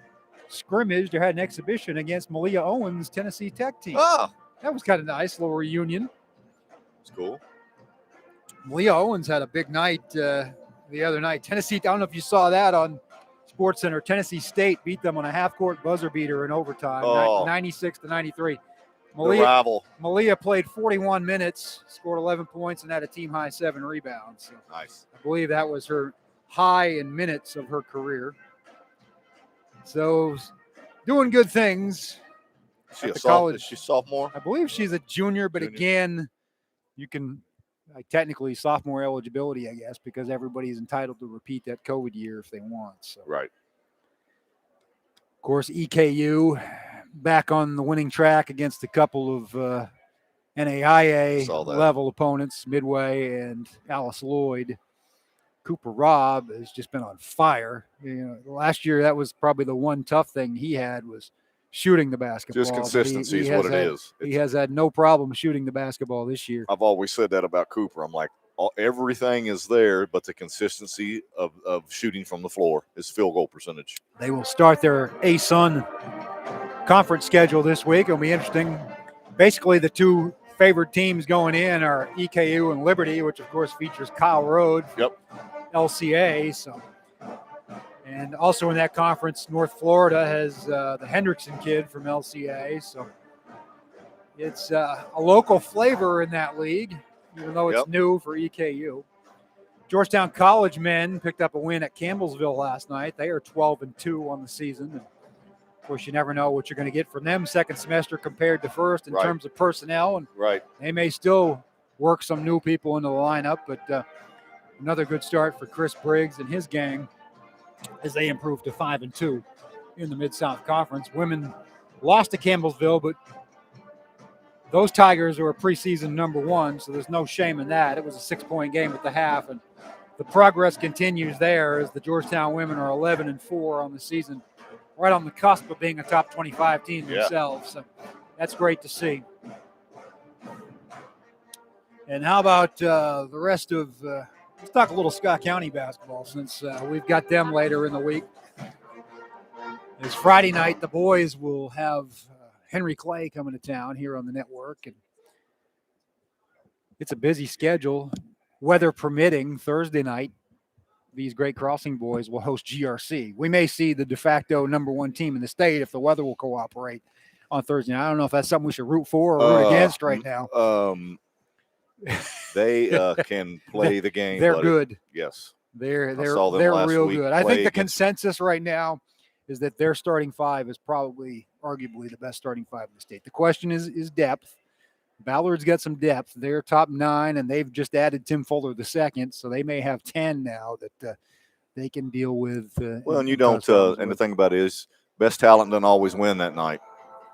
Speaker 1: scrimmaged or had an exhibition against Malia Owens' Tennessee Tech team.
Speaker 2: Oh.
Speaker 1: That was kind of nice, little reunion.
Speaker 2: It's cool.
Speaker 1: Malia Owens had a big night the other night. Tennessee, I don't know if you saw that on SportsCenter. Tennessee State beat them on a half-court buzzer beater in overtime, 96-93. Malia played 41 minutes, scored 11 points, and had a team-high 7 rebounds. So
Speaker 2: nice.
Speaker 1: I believe that was her high in minutes of her career. So doing good things.
Speaker 2: Is she a sophomore?
Speaker 1: I believe she's a junior, but again, you can technically sophomore eligibility, I guess, because everybody's entitled to repeat that COVID year if they want. So.
Speaker 2: Right.
Speaker 1: Of course, EKU back on the winning track against a couple of NAIA level opponents, Midway and Alice Lloyd. Cooper Robb has just been on fire. You know, last year that was probably the one tough thing he had was shooting the basketball.
Speaker 2: Just consistency is what it is.
Speaker 1: He has had no problem shooting the basketball this year.
Speaker 2: I've always said that about Cooper. I'm like, everything is there, but the consistency of shooting from the floor is field goal percentage.
Speaker 1: They will start their ASUN conference schedule this week. It'll be interesting. Basically, the two favored teams going in are EKU and Liberty, which of course features Kyle Road, LCA. So, and also in that conference, North Florida has the Hendrickson kid from LCA. So it's a local flavor in that league, even though it's new for EKU. Georgetown College men picked up a win at Campbellsville last night. They are 12-2 on the season. And of course, you never know what you're going to get from them second semester compared to first in terms of personnel. And they may still work some new people into the lineup, but another good start for Chris Briggs and his gang as they improve to 5-2 in the Mid-South Conference. Women lost to Campbellsville, but those Tigers were a preseason #1, so there's no shame in that. It was a 6-point game at the half, and the progress continues there as the Georgetown women are 11-4 on the season, right on the cusp of being a top 25 team themselves. So that's great to see. And how about the rest of let's talk a little Scott County basketball since we've got them later in the week. It's Friday night. The boys will have Henry Clay coming to town here on the network. And it's a busy schedule. Weather permitting, Thursday night, these Great Crossing boys will host GRC. We may see the de facto #1 team in the state if the weather will cooperate on Thursday night. I don't know if that's something we should root for or root against right now.
Speaker 2: They can play the game.
Speaker 1: They're good.
Speaker 2: Yes.
Speaker 1: They're real good. I think the consensus right now is that their starting five is probably arguably the best starting five in the state. The question is depth. Ballard's got some depth. They're top 9, and they've just added Tim Fuller II, so they may have 10 now that they can deal with.
Speaker 2: And you don't. And the thing about it is, best talent doesn't always win that night.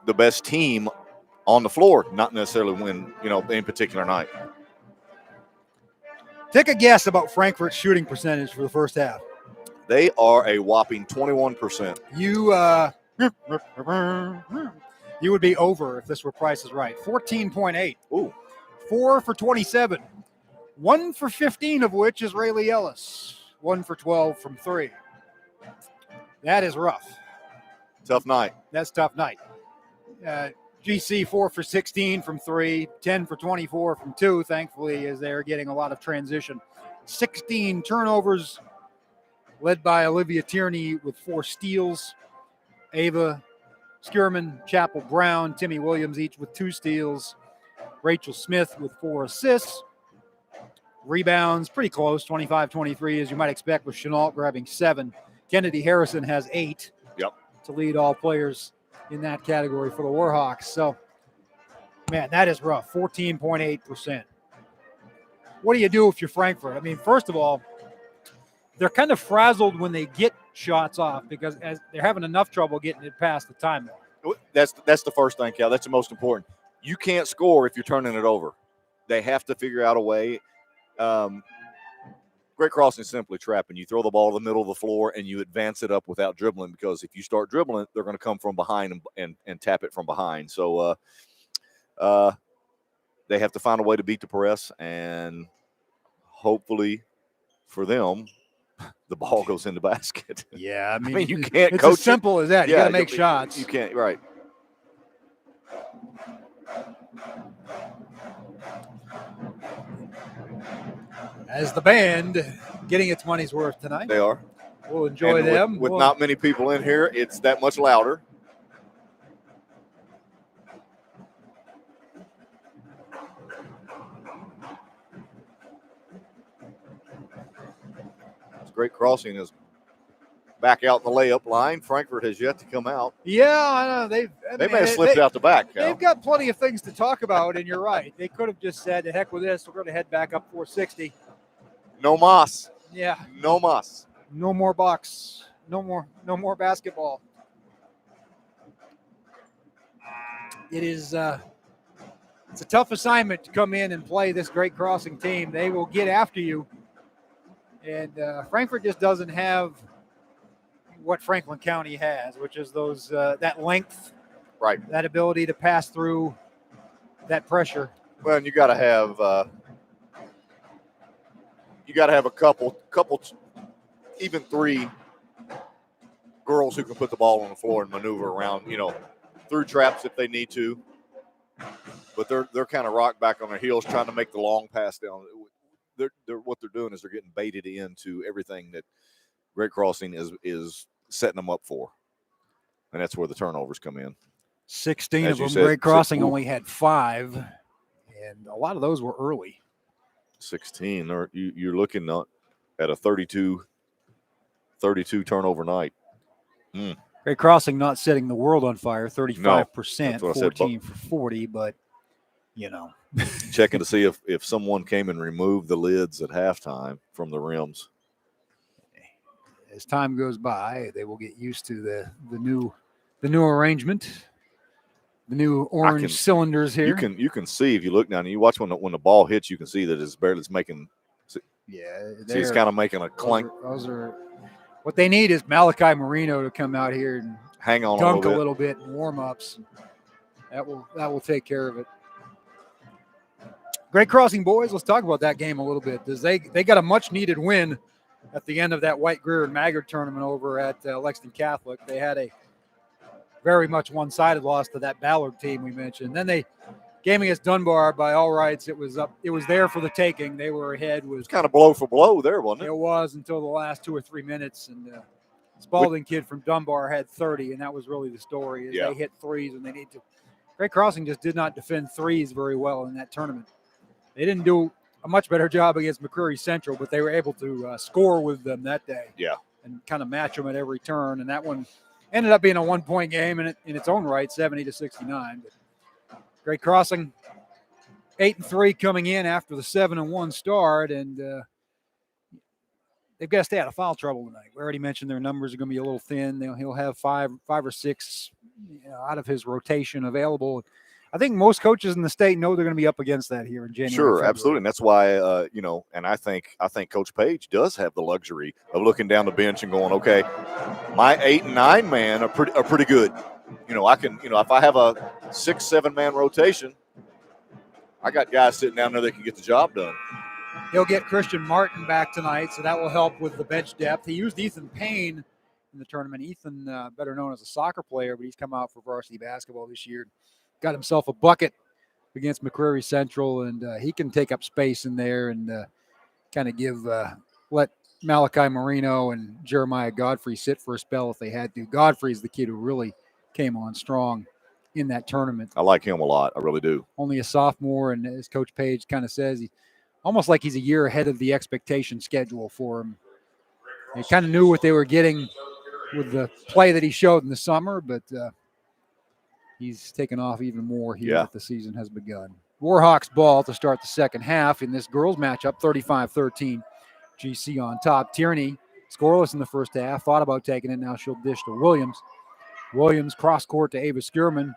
Speaker 2: The best team on the floor not necessarily win, any particular night.
Speaker 1: Take a guess about Frankfort's shooting percentage for the first half.
Speaker 2: They are a whopping 21%.
Speaker 1: You would be over if this were Price is Right. 14.8.
Speaker 2: Ooh.
Speaker 1: 4 for 27. 1 for 15 of which is Rayleigh Ellis. 1 for 12 from 3. That is rough.
Speaker 2: Tough night.
Speaker 1: That's a tough night. GC 4 for 16 from 3. 10 for 24 from 2, thankfully, as they're getting a lot of transition. 16 turnovers, led by Olivia Tierney with 4 steals. Ava Skierman, Chapel Brown, Timmy Williams each with 2 steals. Rachel Smith with 4 assists. Rebounds, pretty close, 25-23, as you might expect, with Chenault grabbing 7. Kennedy Harrison has 8 to lead all players in that category for the Warhawks. So, man, that is rough, 14.8%. What do you do if you're Frankfort? I mean, first of all, they're kind of frazzled when they get shots off because as they're having enough trouble getting it past the timeline.
Speaker 2: That's the first thing, Cal. That's the most important. You can't score if you're turning it over. They have to figure out a way. Great Crossing is simply trapping. You throw the ball to the middle of the floor and you advance it up without dribbling, because if you start dribbling, they're going to come from behind and tap it from behind. So they have to find a way to beat the press, and hopefully for them, the ball goes in the basket.
Speaker 1: Yeah, I
Speaker 2: mean you can't
Speaker 1: it's
Speaker 2: coach
Speaker 1: as simple as that. You got to make shots.
Speaker 2: You can't, right.
Speaker 1: As the band getting its money's worth tonight.
Speaker 2: They are.
Speaker 1: We'll enjoy them.
Speaker 2: With not many people in here, it's that much louder. Great Crossing is back out in the layup line. Frankfort has yet to come out.
Speaker 1: Yeah, I know. They
Speaker 2: may have slipped out the back, Cal.
Speaker 1: They've got plenty of things to talk about, and you're right. They could have just said, "The heck with this. We're going to head back up 460."
Speaker 2: No mas.
Speaker 1: Yeah.
Speaker 2: No mas.
Speaker 1: No more box. No more basketball. It is it's a tough assignment to come in and play this Great Crossing team. They will get after you. And Frankfort just doesn't have what Franklin County has, which is those that length,
Speaker 2: right?
Speaker 1: That ability to pass through that pressure.
Speaker 2: Well, and you got to have a couple, even 3 girls who can put the ball on the floor and maneuver around, through traps if they need to. But they're kind of rocked back on their heels, trying to make the long pass down. What they're doing is they're getting baited into everything that Great Crossing is setting them up for, and that's where the turnovers come in.
Speaker 1: 16 of them. Great Crossing only had 5, and a lot of those were early.
Speaker 2: 16. Or you're looking at a 32 turnover night.
Speaker 1: Great Crossing not setting the world on fire. 35%, 14 for 40, but
Speaker 2: checking to see if someone came and removed the lids at halftime from the rims.
Speaker 1: As time goes by, they will get used to the new arrangement. the new orange cylinders here.
Speaker 2: You can see if you look down and you watch when the ball hits, you can see that it's making.
Speaker 1: Yeah,
Speaker 2: see, it's kind of making a clank.
Speaker 1: Those are what they need is Malachi Marino to come out here and
Speaker 2: hang on
Speaker 1: dunk
Speaker 2: a little
Speaker 1: bit in warm-ups. That will take care of it. Great Crossing boys, let's talk about that game a little bit. They got a much-needed win at the end of that White Greer and Maggard tournament over at Lexington Catholic. They had a very much one-sided loss to that Ballard team we mentioned. Then they game against Dunbar, by all rights, it was there for the taking. They were ahead. It was
Speaker 2: kind of blow for blow there, wasn't it?
Speaker 1: It was until the last 2 or 3 minutes, and Spalding kid from Dunbar had 30, and that was really the story. They hit threes, and they need to. Great Crossing just did not defend threes very well in that tournament. They didn't do a much better job against McCreary Central, but they were able to score with them that day.
Speaker 2: Yeah, and
Speaker 1: kind of match them at every turn, and that one ended up being a 1-point game in its own right, 70-69. But Great Crossing, 8-3 coming in after the 7-1 start, and they've got to stay out of foul trouble tonight. We already mentioned their numbers are going to be a little thin. He'll have five or six out of his rotation available. I think most coaches in the state know they're going to be up against that here in January.
Speaker 2: Sure,
Speaker 1: February.
Speaker 2: Absolutely, and that's why and I think Coach Page does have the luxury of looking down the bench and going, okay, my 8 and 9 man are pretty good. I can, if I have a 6-7 man rotation, I got guys sitting down there that can get the job done.
Speaker 1: He'll get Christian Martin back tonight, so that will help with the bench depth. He used Ethan Payne in the tournament. Ethan, better known as a soccer player, but he's come out for varsity basketball this year. Got himself a bucket against McCreary Central, and he can take up space in there and kind of let Malachi Marino and Jeremiah Godfrey sit for a spell if they had to. Godfrey's the kid who really came on strong in that tournament.
Speaker 2: I like him a lot. I really do.
Speaker 1: Only a sophomore, and as Coach Page kind of says, almost like he's a year ahead of the expectation schedule for him. They kind of knew what they were getting with the play that he showed in the summer, but he's taken off even more here that the season has begun. Warhawks ball to start the second half in this girls matchup, 35-13. GC on top. Tierney scoreless in the first half. Thought about taking it. Now she'll dish to Williams. Williams cross court to Ava Skierman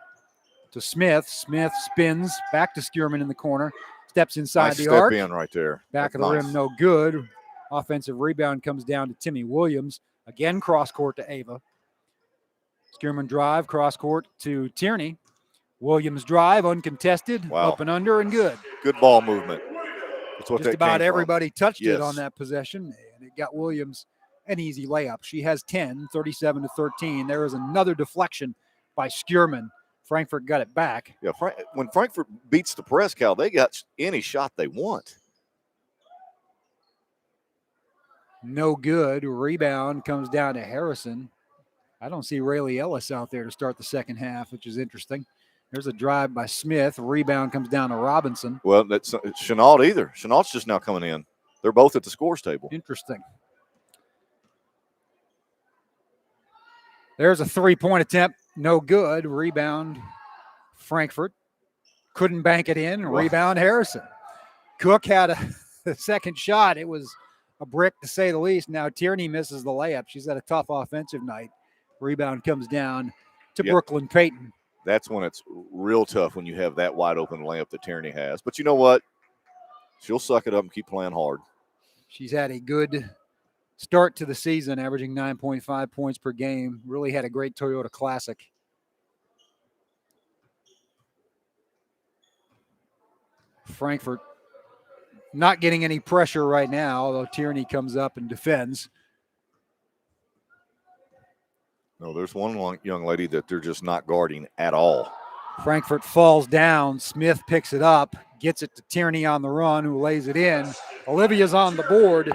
Speaker 1: to Smith. Smith spins back to Skierman in the corner. Steps inside the arc.
Speaker 2: Step in right there.
Speaker 1: Back of the rim, no good. Offensive rebound comes down to Timmy Williams. Again, cross court to Ava. Skierman drive, cross court to Tierney. Williams drive, uncontested, up and under, and good.
Speaker 2: Good ball movement. That's what
Speaker 1: just about everybody touched
Speaker 2: it
Speaker 1: on that possession, and it got Williams an easy layup. She has 10, 37-13. There is another deflection by Skierman. Frankfort got it back.
Speaker 2: Yeah, when Frankfort beats the press, Cal, they got any shot they want.
Speaker 1: No good. Rebound comes down to Harrison. I don't see Rayleigh Ellis out there to start the second half, which is interesting. There's a drive by Smith. Rebound comes down to Robinson.
Speaker 2: Well, that's Chenault either. Chenault's just now coming in. They're both at the scores table.
Speaker 1: Interesting. There's a three-point attempt. No good. Rebound Frankfort. Couldn't bank it in. Rebound Harrison. Cook had a second shot. It was a brick to say the least. Now Tierney misses the layup. She's had a tough offensive night. Rebound comes down to Brooklyn Payton.
Speaker 2: That's when it's real tough when you have that wide open layup that Tierney has. But you know what? She'll suck it up and keep playing hard.
Speaker 1: She's had a good start to the season, averaging 9.5 points per game. Really had a great Toyota Classic. Frankfort not getting any pressure right now, although Tierney comes up and defends.
Speaker 2: No, there's one young lady that they're just not guarding at all.
Speaker 1: Frankfort falls down. Smith picks it up, gets it to Tierney on the run, who lays it in. Olivia's on the board.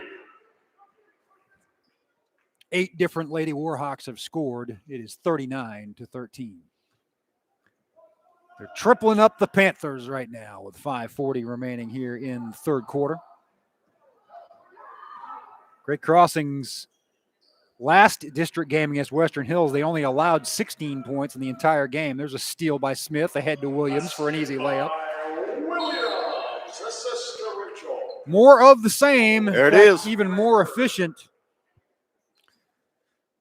Speaker 1: 8 different Lady Warhawks have scored. It is 39-13. They're tripling up the Panthers right now with 5:40 remaining here in the third quarter. Great Crossings last district game against Western Hills, they only allowed 16 points in the entire game. There's a steal by Smith ahead to Williams for an easy layup. More of the same.
Speaker 2: There it is.
Speaker 1: Even more efficient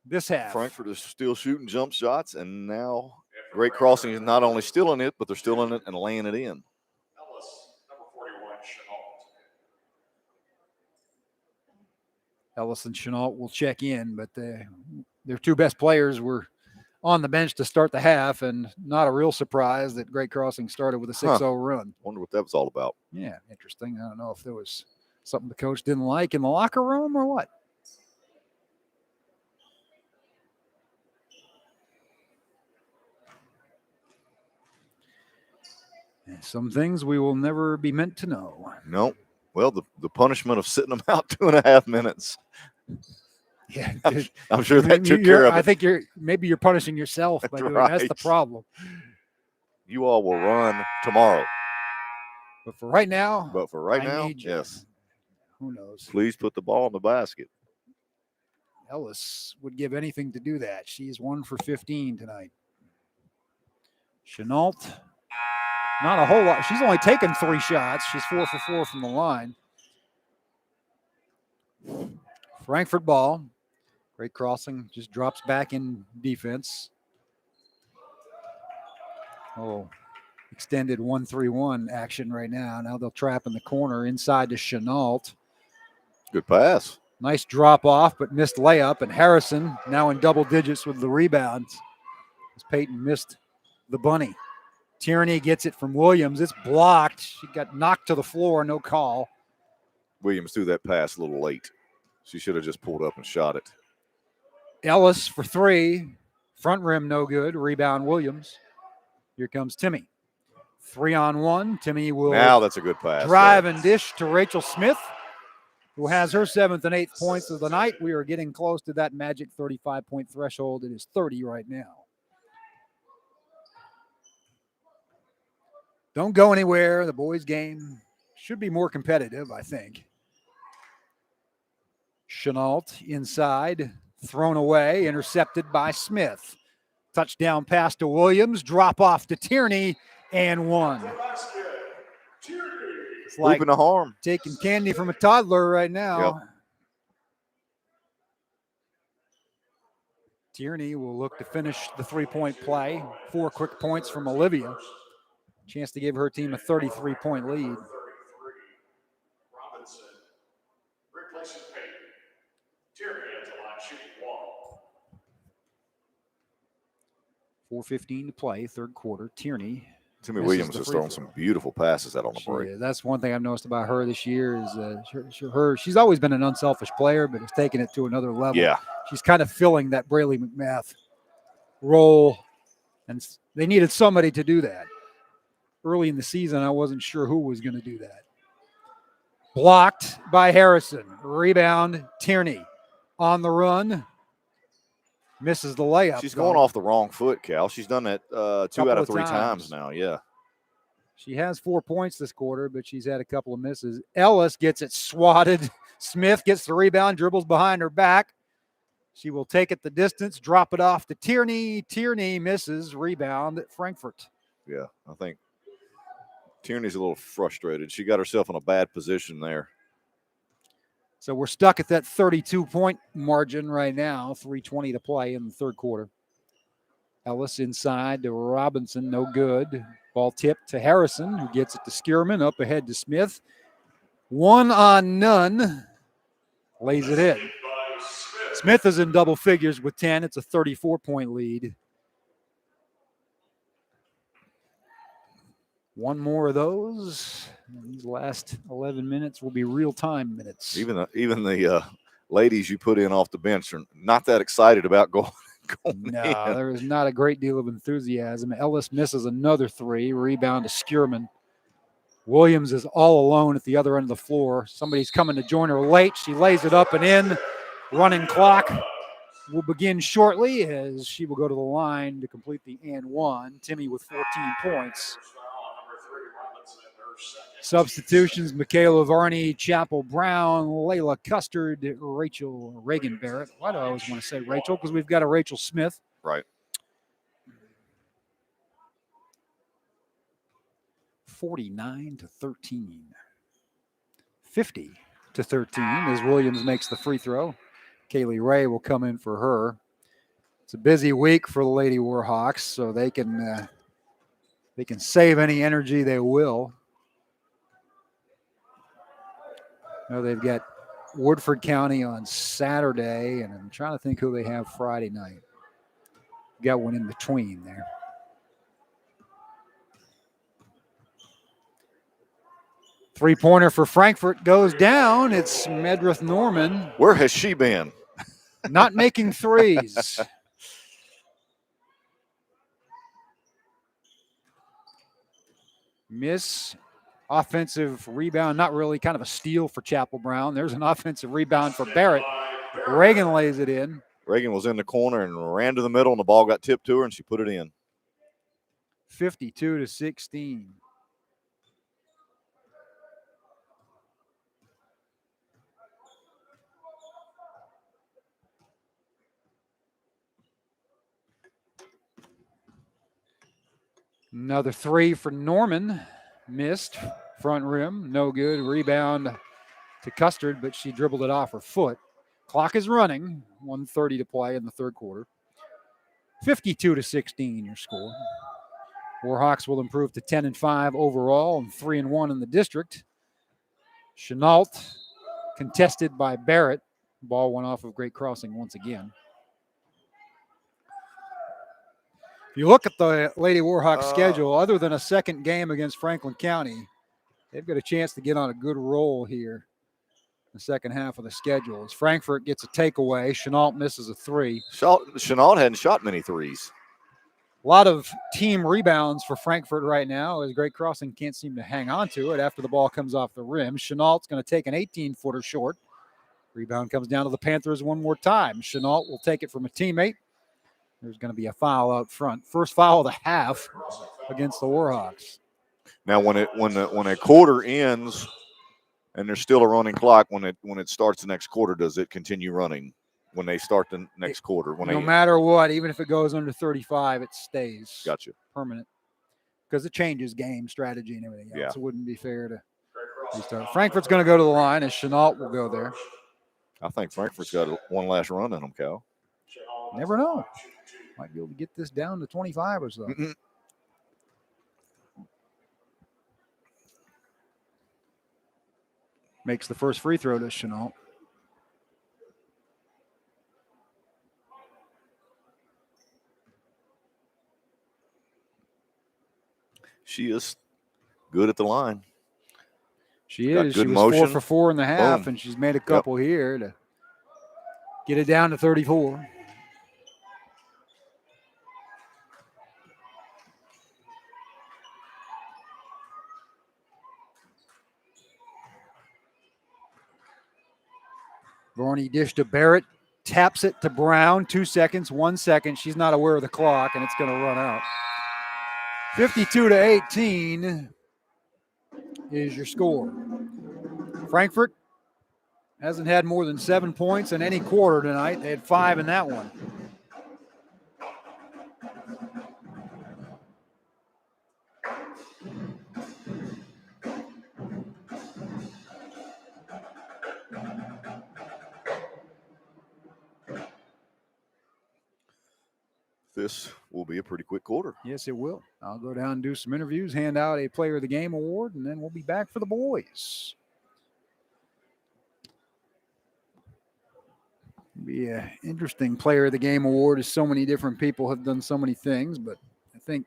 Speaker 1: this half.
Speaker 2: Frankfort is still shooting jump shots, and now Great Crossing is not only still in it, but they're still in it and laying it in.
Speaker 1: Ellis and Chenault will check in, but their two best players were on the bench to start the half, and not a real surprise that Great Crossing started with a 6-0 run.
Speaker 2: Wonder what that was all about.
Speaker 1: Yeah, interesting. I don't know if there was something the coach didn't like in the locker room or what. And some things we will never be meant to know.
Speaker 2: No. Well, the punishment of sitting them out 2.5 minutes.
Speaker 1: Yeah,
Speaker 2: I'm sure that took care of it.
Speaker 1: I think maybe you're punishing yourself by doing
Speaker 2: right.
Speaker 1: That's the problem.
Speaker 2: You all will run tomorrow.
Speaker 1: But for right now,
Speaker 2: yes.
Speaker 1: Who knows?
Speaker 2: Please put the ball in the basket.
Speaker 1: Ellis would give anything to do that. She's 1 for 15 tonight. Chenault, not a whole lot. She's only taken 3 shots. She's 4 for 4 from the line. Frankfort ball. Great Crossing just drops back in defense. Oh, extended 1-3-1 action right now. Now they'll trap in the corner inside to Chenault.
Speaker 2: Good pass.
Speaker 1: Nice drop off, but missed layup. And Harrison now in double digits with the rebounds as Peyton missed the bunny. Tierney gets it from Williams. It's blocked. She got knocked to the floor. No call.
Speaker 2: Williams threw that pass a little late. She should have just pulled up and shot it.
Speaker 1: Ellis for 3. Front rim no good. Rebound Williams. Here comes Timmy. 3-on-1. Timmy will
Speaker 2: now that's a good pass.
Speaker 1: Drive and dish to Rachel Smith, who has her 7th and 8th points of the night. We are getting close to that magic 35-point threshold. It is 30 right now. Don't go anywhere. The boys' game should be more competitive, I think. Chenault inside, thrown away, intercepted by Smith. Touchdown pass to Williams, drop off to Tierney, and 1. It's like
Speaker 2: Hooping the harm.
Speaker 1: Taking candy from a toddler right now.
Speaker 2: Yep.
Speaker 1: Tierney will look to finish the 3-point play. 4 quick points from Olivia. Chance to give her team a 33-point lead. 4:15 to play, third quarter. Tierney.
Speaker 2: Timmy Williams has thrown some beautiful passes out on the break.
Speaker 1: Yeah, that's one thing I've noticed about her this year is she's always been an unselfish player, but has taken it to another level.
Speaker 2: Yeah.
Speaker 1: She's kind of filling that Braley McMath role, and they needed somebody to do that. Early in the season, I wasn't sure who was going to do that. Blocked by Harrison. Rebound, Tierney. On the run. Misses the layup.
Speaker 2: She's going off the wrong foot, Cal. She's done that 2 out of 3 times now, yeah.
Speaker 1: She has 4 points this quarter, but she's had a couple of misses. Ellis gets it swatted. Smith gets the rebound, dribbles behind her back. She will take it the distance, drop it off to Tierney. Tierney misses, rebound at Frankfort.
Speaker 2: Yeah, I think Tierney's a little frustrated. She got herself in a bad position there.
Speaker 1: So we're stuck at that 32-point margin right now, 3:20 to play in the third quarter. Ellis inside to Robinson, no good. Ball tipped to Harrison, who gets it to Skierman, up ahead to Smith. 1 on none, lays it in. Smith is in double figures with 10. It's a 34-point lead. One more of those. These last 11 minutes will be real-time minutes.
Speaker 2: Even the ladies you put in off the bench are not that excited about going
Speaker 1: No,
Speaker 2: in.
Speaker 1: there is not a great deal of enthusiasm. Ellis misses another 3. Rebound to Skierman. Williams is all alone at the other end of the floor. Somebody's coming to join her late. She lays it up and in. Running clock will begin shortly as she will go to the line to complete the and 1. Timmy with 14 points. Substitutions: Michaela Varney, Chapel Brown, Layla Custard, Rachel Reagan Barrett. Why do I always want to say Rachel? Because we've got a Rachel Smith.
Speaker 2: Right.
Speaker 1: 49-13. 50-13 as Williams makes the free throw. Kaylee Ray will come in for her. It's a busy week for the Lady Warhawks, so they can save any energy they will. Now they've got Woodford County on Saturday, and I'm trying to think who they have Friday night. Got one in between there. Three-pointer for Frankfort goes down. It's Medrith Norman.
Speaker 2: Where has she been?
Speaker 1: Not making threes. Miss. Offensive rebound, not really, kind of a steal for Chapel Brown. There's an offensive rebound for Barrett. Reagan lays it in.
Speaker 2: Reagan was in the corner and ran to the middle, and the ball got tipped to her, and she put it in.
Speaker 1: 52-16. Another three for Norman. Missed. Front rim, no good. Rebound to Custard, but she dribbled it off her foot. Clock is running. 1:30 to play in the third quarter. 52-16 your score. Warhawks will improve to 10-5 overall and 3-1 in the district. Chenault contested by Barrett. Ball went off of Great Crossing once again. If you look at the Lady Warhawks schedule, other than a second game against Franklin County, they've got a chance to get on a good roll here in the second half of the schedule. As Frankfort gets a takeaway, Chenault misses a three.
Speaker 2: Chenault hadn't shot many threes.
Speaker 1: A lot of team rebounds for Frankfort right now as Great Crossing can't seem to hang on to it after the ball comes off the rim. Chenault's going to take an 18-footer short. Rebound comes down to the Panthers one more time. Chenault will take it from a teammate. There's going to be a foul out front. First foul of the half against the Warhawks.
Speaker 2: Now, when a quarter ends and there's still a running clock, when it starts the next quarter, does it continue running? When they start the next quarter,
Speaker 1: No matter what, even if it goes under 35, it stays.
Speaker 2: Gotcha.
Speaker 1: Permanent, because it changes game strategy and everything else.
Speaker 2: Yeah.
Speaker 1: It wouldn't be fair to restart. Frankfurt's going to go to the line, and Chenault will go there.
Speaker 2: I think Frankfurt's got one last run in them, Cal.
Speaker 1: Never know. Might be able to get this down to 25 or so.
Speaker 2: Mm-mm.
Speaker 1: Makes the first free throw to Chenault.
Speaker 2: She is good at the line.
Speaker 1: She is. She was 4 for 4 in the half,
Speaker 2: Boom.
Speaker 1: and she's made a couple here to get it down to 34. Vorney dish to Barrett, taps it to Brown, 2 seconds, 1 second. She's not aware of the clock, and it's going to run out. 52-18 is your score. Frankfort hasn't had more than 7 points in any quarter tonight. They had 5 in that one.
Speaker 2: This will be a pretty quick quarter.
Speaker 1: Yes, it will. I'll go down and do some interviews, hand out a Player of the Game award, and then we'll be back for the boys. Be an interesting Player of the Game award, as so many different people have done so many things, but I think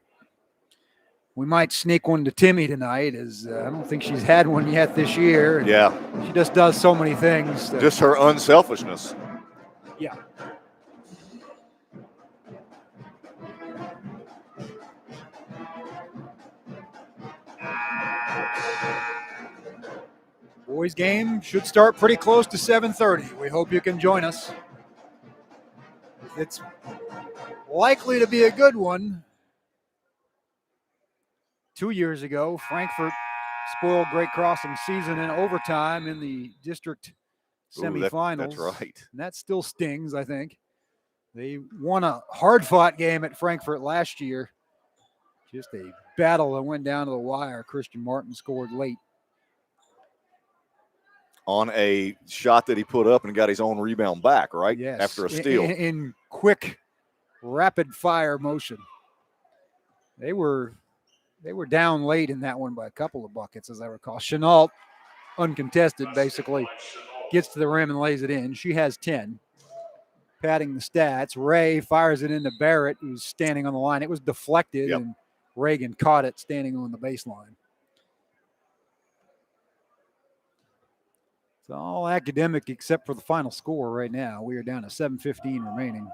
Speaker 1: we might sneak one to Timmy tonight, as I don't think she's had one yet this year.
Speaker 2: Yeah.
Speaker 1: She just does so many things.
Speaker 2: Just her unselfishness.
Speaker 1: Yeah. Boys game should start pretty close to 7:30. We hope you can join us. It's likely to be a good one. 2 years ago, Frankfort spoiled Great Crossing's season in overtime in the district semifinals.
Speaker 2: That's right.
Speaker 1: And that still stings, I think. They won a hard-fought game at Frankfort last year. Just a battle that went down to the wire. Christian Martin scored late.
Speaker 2: On a shot that he put up and got his own rebound back, right?
Speaker 1: Yes.
Speaker 2: After a steal.
Speaker 1: In quick rapid fire motion. They were down late in that one by a couple of buckets, as I recall. Chenault, uncontested, basically gets to the rim and lays it in. She has 10. Padding the stats, Ray fires it into Barrett, who's standing on the line. It was deflected, and Reagan caught it standing on the baseline. It's all academic except for the final score right now. We are down to 7:15 remaining.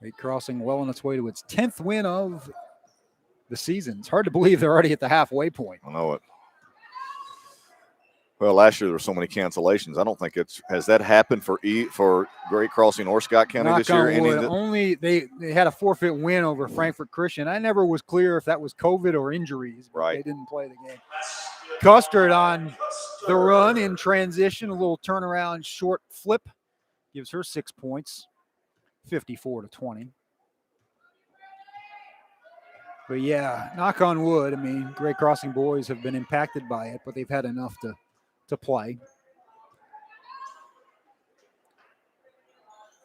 Speaker 1: Great Crossing well on its way to its 10th win of the season. It's hard to believe they're already at the halfway point.
Speaker 2: I know it. Well, last year there were so many cancellations. I don't think has that happened for Great Crossing or Scott County this year.
Speaker 1: Only they had a forfeit win over Frankfort Christian. I never was clear if that was COVID or injuries. But
Speaker 2: right.
Speaker 1: They didn't play the game. Custard on the run in transition, a little turnaround short flip, gives her 6 points, 54-20. But yeah, knock on wood. I mean, Great Crossing boys have been impacted by it, but they've had enough to play.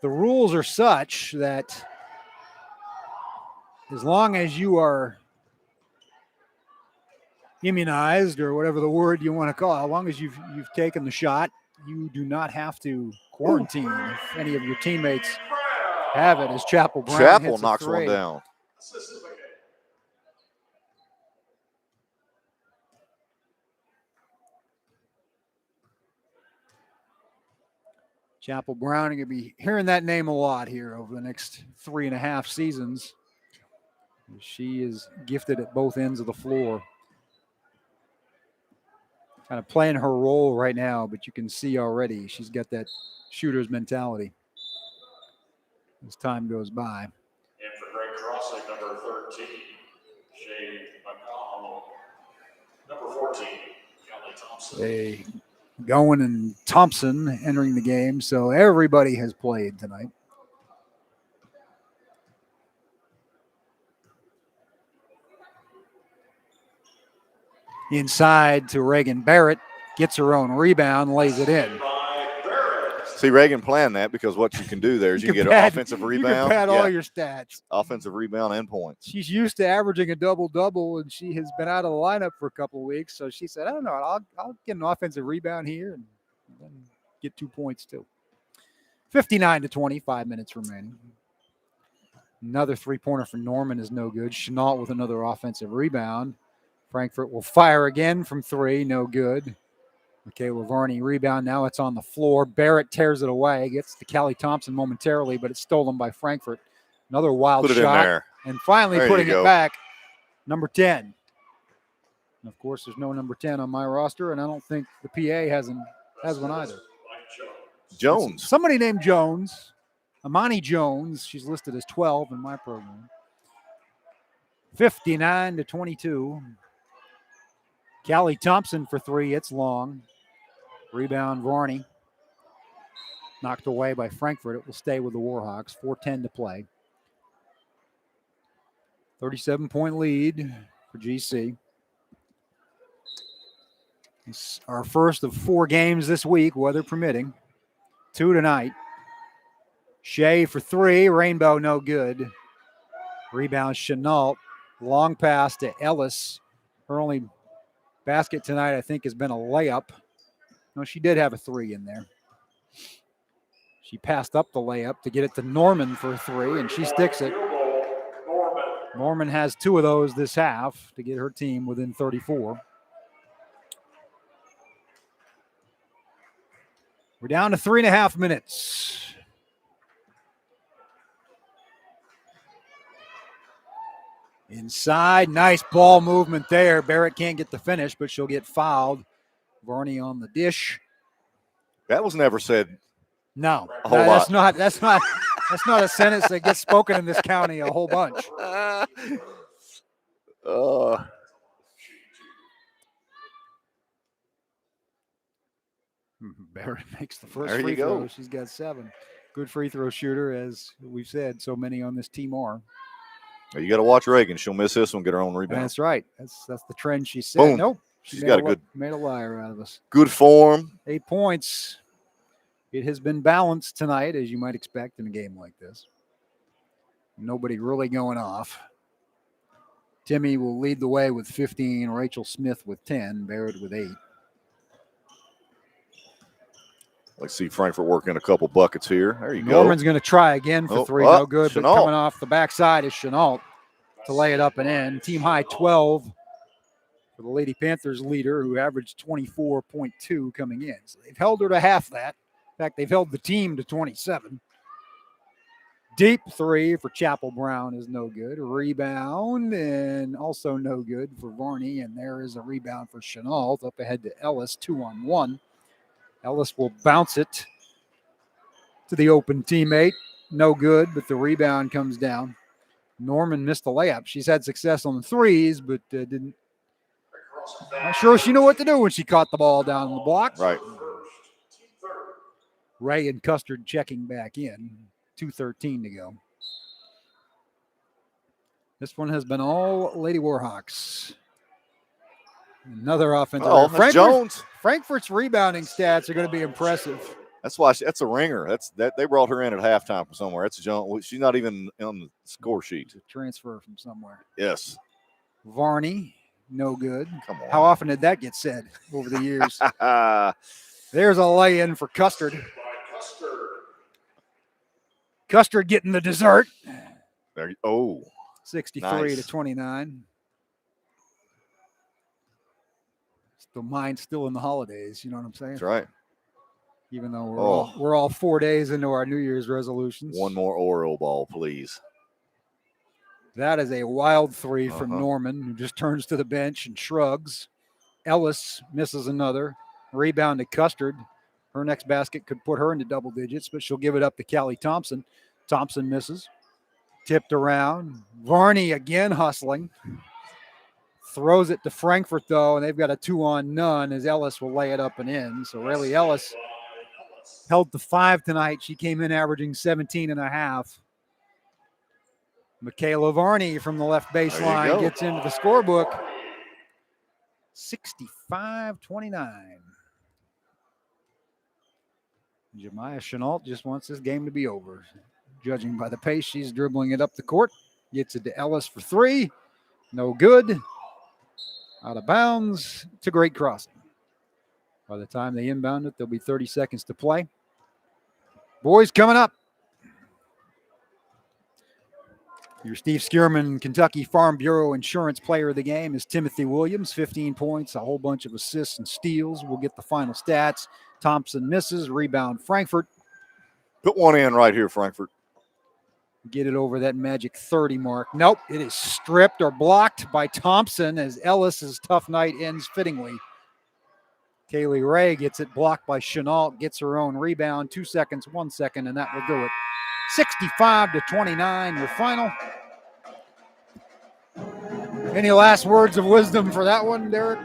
Speaker 1: The rules are such that as long as you are immunized, or whatever the word you want to call it, as long as you've taken the shot, you do not have to quarantine if any of your teammates have it, as Chapel Brown hits
Speaker 2: knocks
Speaker 1: a three.
Speaker 2: One down.
Speaker 1: Chapel Brown, you're going to be hearing that name a lot here over the next 3.5 seasons. She is gifted at both ends of the floor. Kind of playing her role right now, but you can see already she's got that shooter's mentality as time goes by.
Speaker 3: And for Great Crossing, number 13, Shay McConnell. Number 14, Kelly Thompson.
Speaker 1: Gowen and Thompson entering the game, so everybody has played tonight. Inside to Reagan Barrett, gets her own rebound, lays it in.
Speaker 2: See, Reagan planned that, because what you can do there is you can get an offensive rebound.
Speaker 1: You can pad all your stats.
Speaker 2: Offensive rebound and points.
Speaker 1: She's used to averaging a double-double, and she has been out of the lineup for a couple of weeks. So she said, I don't know, I'll get an offensive rebound here and then get 2 points too. 59-20, 5 minutes remaining. Another three-pointer for Norman is no good. Chenault with another offensive rebound. Frankfort will fire again from three, no good. Michaela Varney rebound, now it's on the floor. Barrett tears it away, gets to Callie Thompson momentarily, but it's stolen by Frankfort. Another wild shot.
Speaker 2: In there.
Speaker 1: And finally putting it back, number 10. And of course, there's no number 10 on my roster, and I don't think the PA has one either.
Speaker 2: Jones.
Speaker 1: Somebody named Jones. Amani Jones. She's listed as 12 in my program. 59-22. Callie Thompson for three. It's long. Rebound, Varney. Knocked away by Frankfort. It will stay with the Warhawks. 4:10 to play. 37-point lead for GC. It's our first of 4 games this week, weather permitting. 2 tonight. Shea for three. Rainbow, no good. Rebound, Chenault. Long pass to Ellis. Her only basket tonight, I think, has been a layup. No, she did have a three in there. She passed up the layup to get it to Norman for a three, and she sticks it. Norman has 2 of those this half to get her team within 34. We're down to 3.5 minutes. Inside, nice ball movement there. Barrett can't get the finish, but she'll get fouled. Varney on the dish.
Speaker 2: That was never said.
Speaker 1: No,
Speaker 2: a whole lot.
Speaker 1: That's not a sentence that gets spoken in this county a whole bunch. Barrett makes the first free throw. She's got 7. Good free throw shooter, as we've said, so many on this team are.
Speaker 2: You got to watch Reagan. She'll miss this one, get her own rebound.
Speaker 1: That's right. That's the trend she set.
Speaker 2: Boom.
Speaker 1: Nope.
Speaker 2: She's got a good.
Speaker 1: Made a liar out of us.
Speaker 2: Good form.
Speaker 1: 8 points. It has been balanced tonight, as you might expect in a game like this. Nobody really going off. Timmy will lead the way with 15, Rachel Smith with 10, Barrett with 8.
Speaker 2: Let's see Frankfort working a couple buckets here. There you go.
Speaker 1: Norman's going to try again for 3. No good,
Speaker 2: Chenault.
Speaker 1: but coming off the backside is Chenault to lay it up and in. Team high 12 for the Lady Panthers leader, who averaged 24.2 coming in. So they've held her to half that. In fact, they've held the team to 27. Deep 3 for Chapel Brown is no good. A rebound and also no good for Varney. And there is a rebound for Chenault. Up ahead to Ellis, 2-on-1. Ellis will bounce it to the open teammate. No good, but the rebound comes down. Norman missed the layup. She's had success on the threes, but didn't. Not sure she knew what to do when she caught the ball down on the block.
Speaker 2: Right.
Speaker 1: Ray and Custard checking back in. 2:13 to go. This one has been all Lady Warhawks. Another offensive.
Speaker 2: Jones.
Speaker 1: Frankfort's rebounding stats are going to be impressive.
Speaker 2: That's why that's a ringer. They brought her in at halftime from somewhere. That's Jones. She's not even on the score sheet.
Speaker 1: It's a transfer from somewhere.
Speaker 2: Yes.
Speaker 1: Varney, no good.
Speaker 2: Come on.
Speaker 1: How often did that get said over the years? There's a lay-in for Custard. Custard getting the dessert.
Speaker 2: There.
Speaker 1: 63 to 29. The mind's still in the holidays, you know what I'm saying?
Speaker 2: That's right.
Speaker 1: Even though we're all 4 days into our New Year's resolutions.
Speaker 2: One more Oreo ball, please.
Speaker 1: That is a wild 3 from Norman, who just turns to the bench and shrugs. Ellis misses another. Rebound to Custard. Her next basket could put her into double digits, but she'll give it up to Callie Thompson. Thompson misses. Tipped around. Varney again hustling. Throws it to Frankfort, though, and they've got a 2-on-none as Ellis will lay it up and in. So Rayleigh Ellis held to 5 tonight. She came in averaging 17.5. Michaela Varney from the left baseline gets into the scorebook. 65-29. Jemiah Chenault just wants this game to be over. Judging by the pace, she's dribbling it up the court. Gets it to Ellis for 3. No good. Out of bounds to Great Crossing. By the time they inbound it, there'll be 30 seconds to play. Boys coming up. Your Steve Skierman Kentucky Farm Bureau Insurance Player of the Game is Timothy Williams, 15 points, a whole bunch of assists and steals. We'll get the final stats. Thompson misses, rebound Frankfort.
Speaker 2: Put one in right here, Frankfort.
Speaker 1: Get it over that magic 30 mark. Nope, it is stripped or blocked by Thompson as Ellis's tough night ends fittingly. Kaylee Ray gets it blocked by Chenault, gets her own rebound. 2 seconds, 1 second, and that will do it. 65-29, your final. Any last words of wisdom for that one, Derek?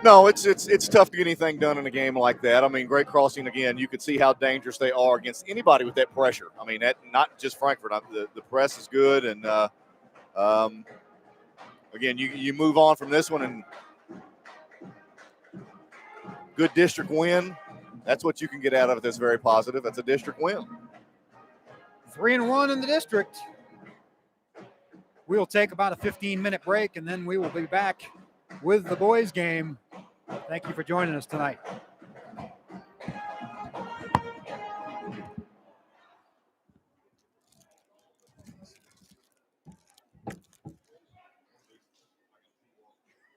Speaker 2: No, it's tough to get anything done in a game like that. I mean, Great Crossing, again, you could see how dangerous they are against anybody with that pressure. I mean, that not just Frankfort. The press is good, and again, you move on from this one, and good district win. That's what you can get out of it that's very positive. That's a district win.
Speaker 1: 3-1 in the district. We'll take about a 15-minute break, and then we will be back with the boys game. Thank you for joining us tonight.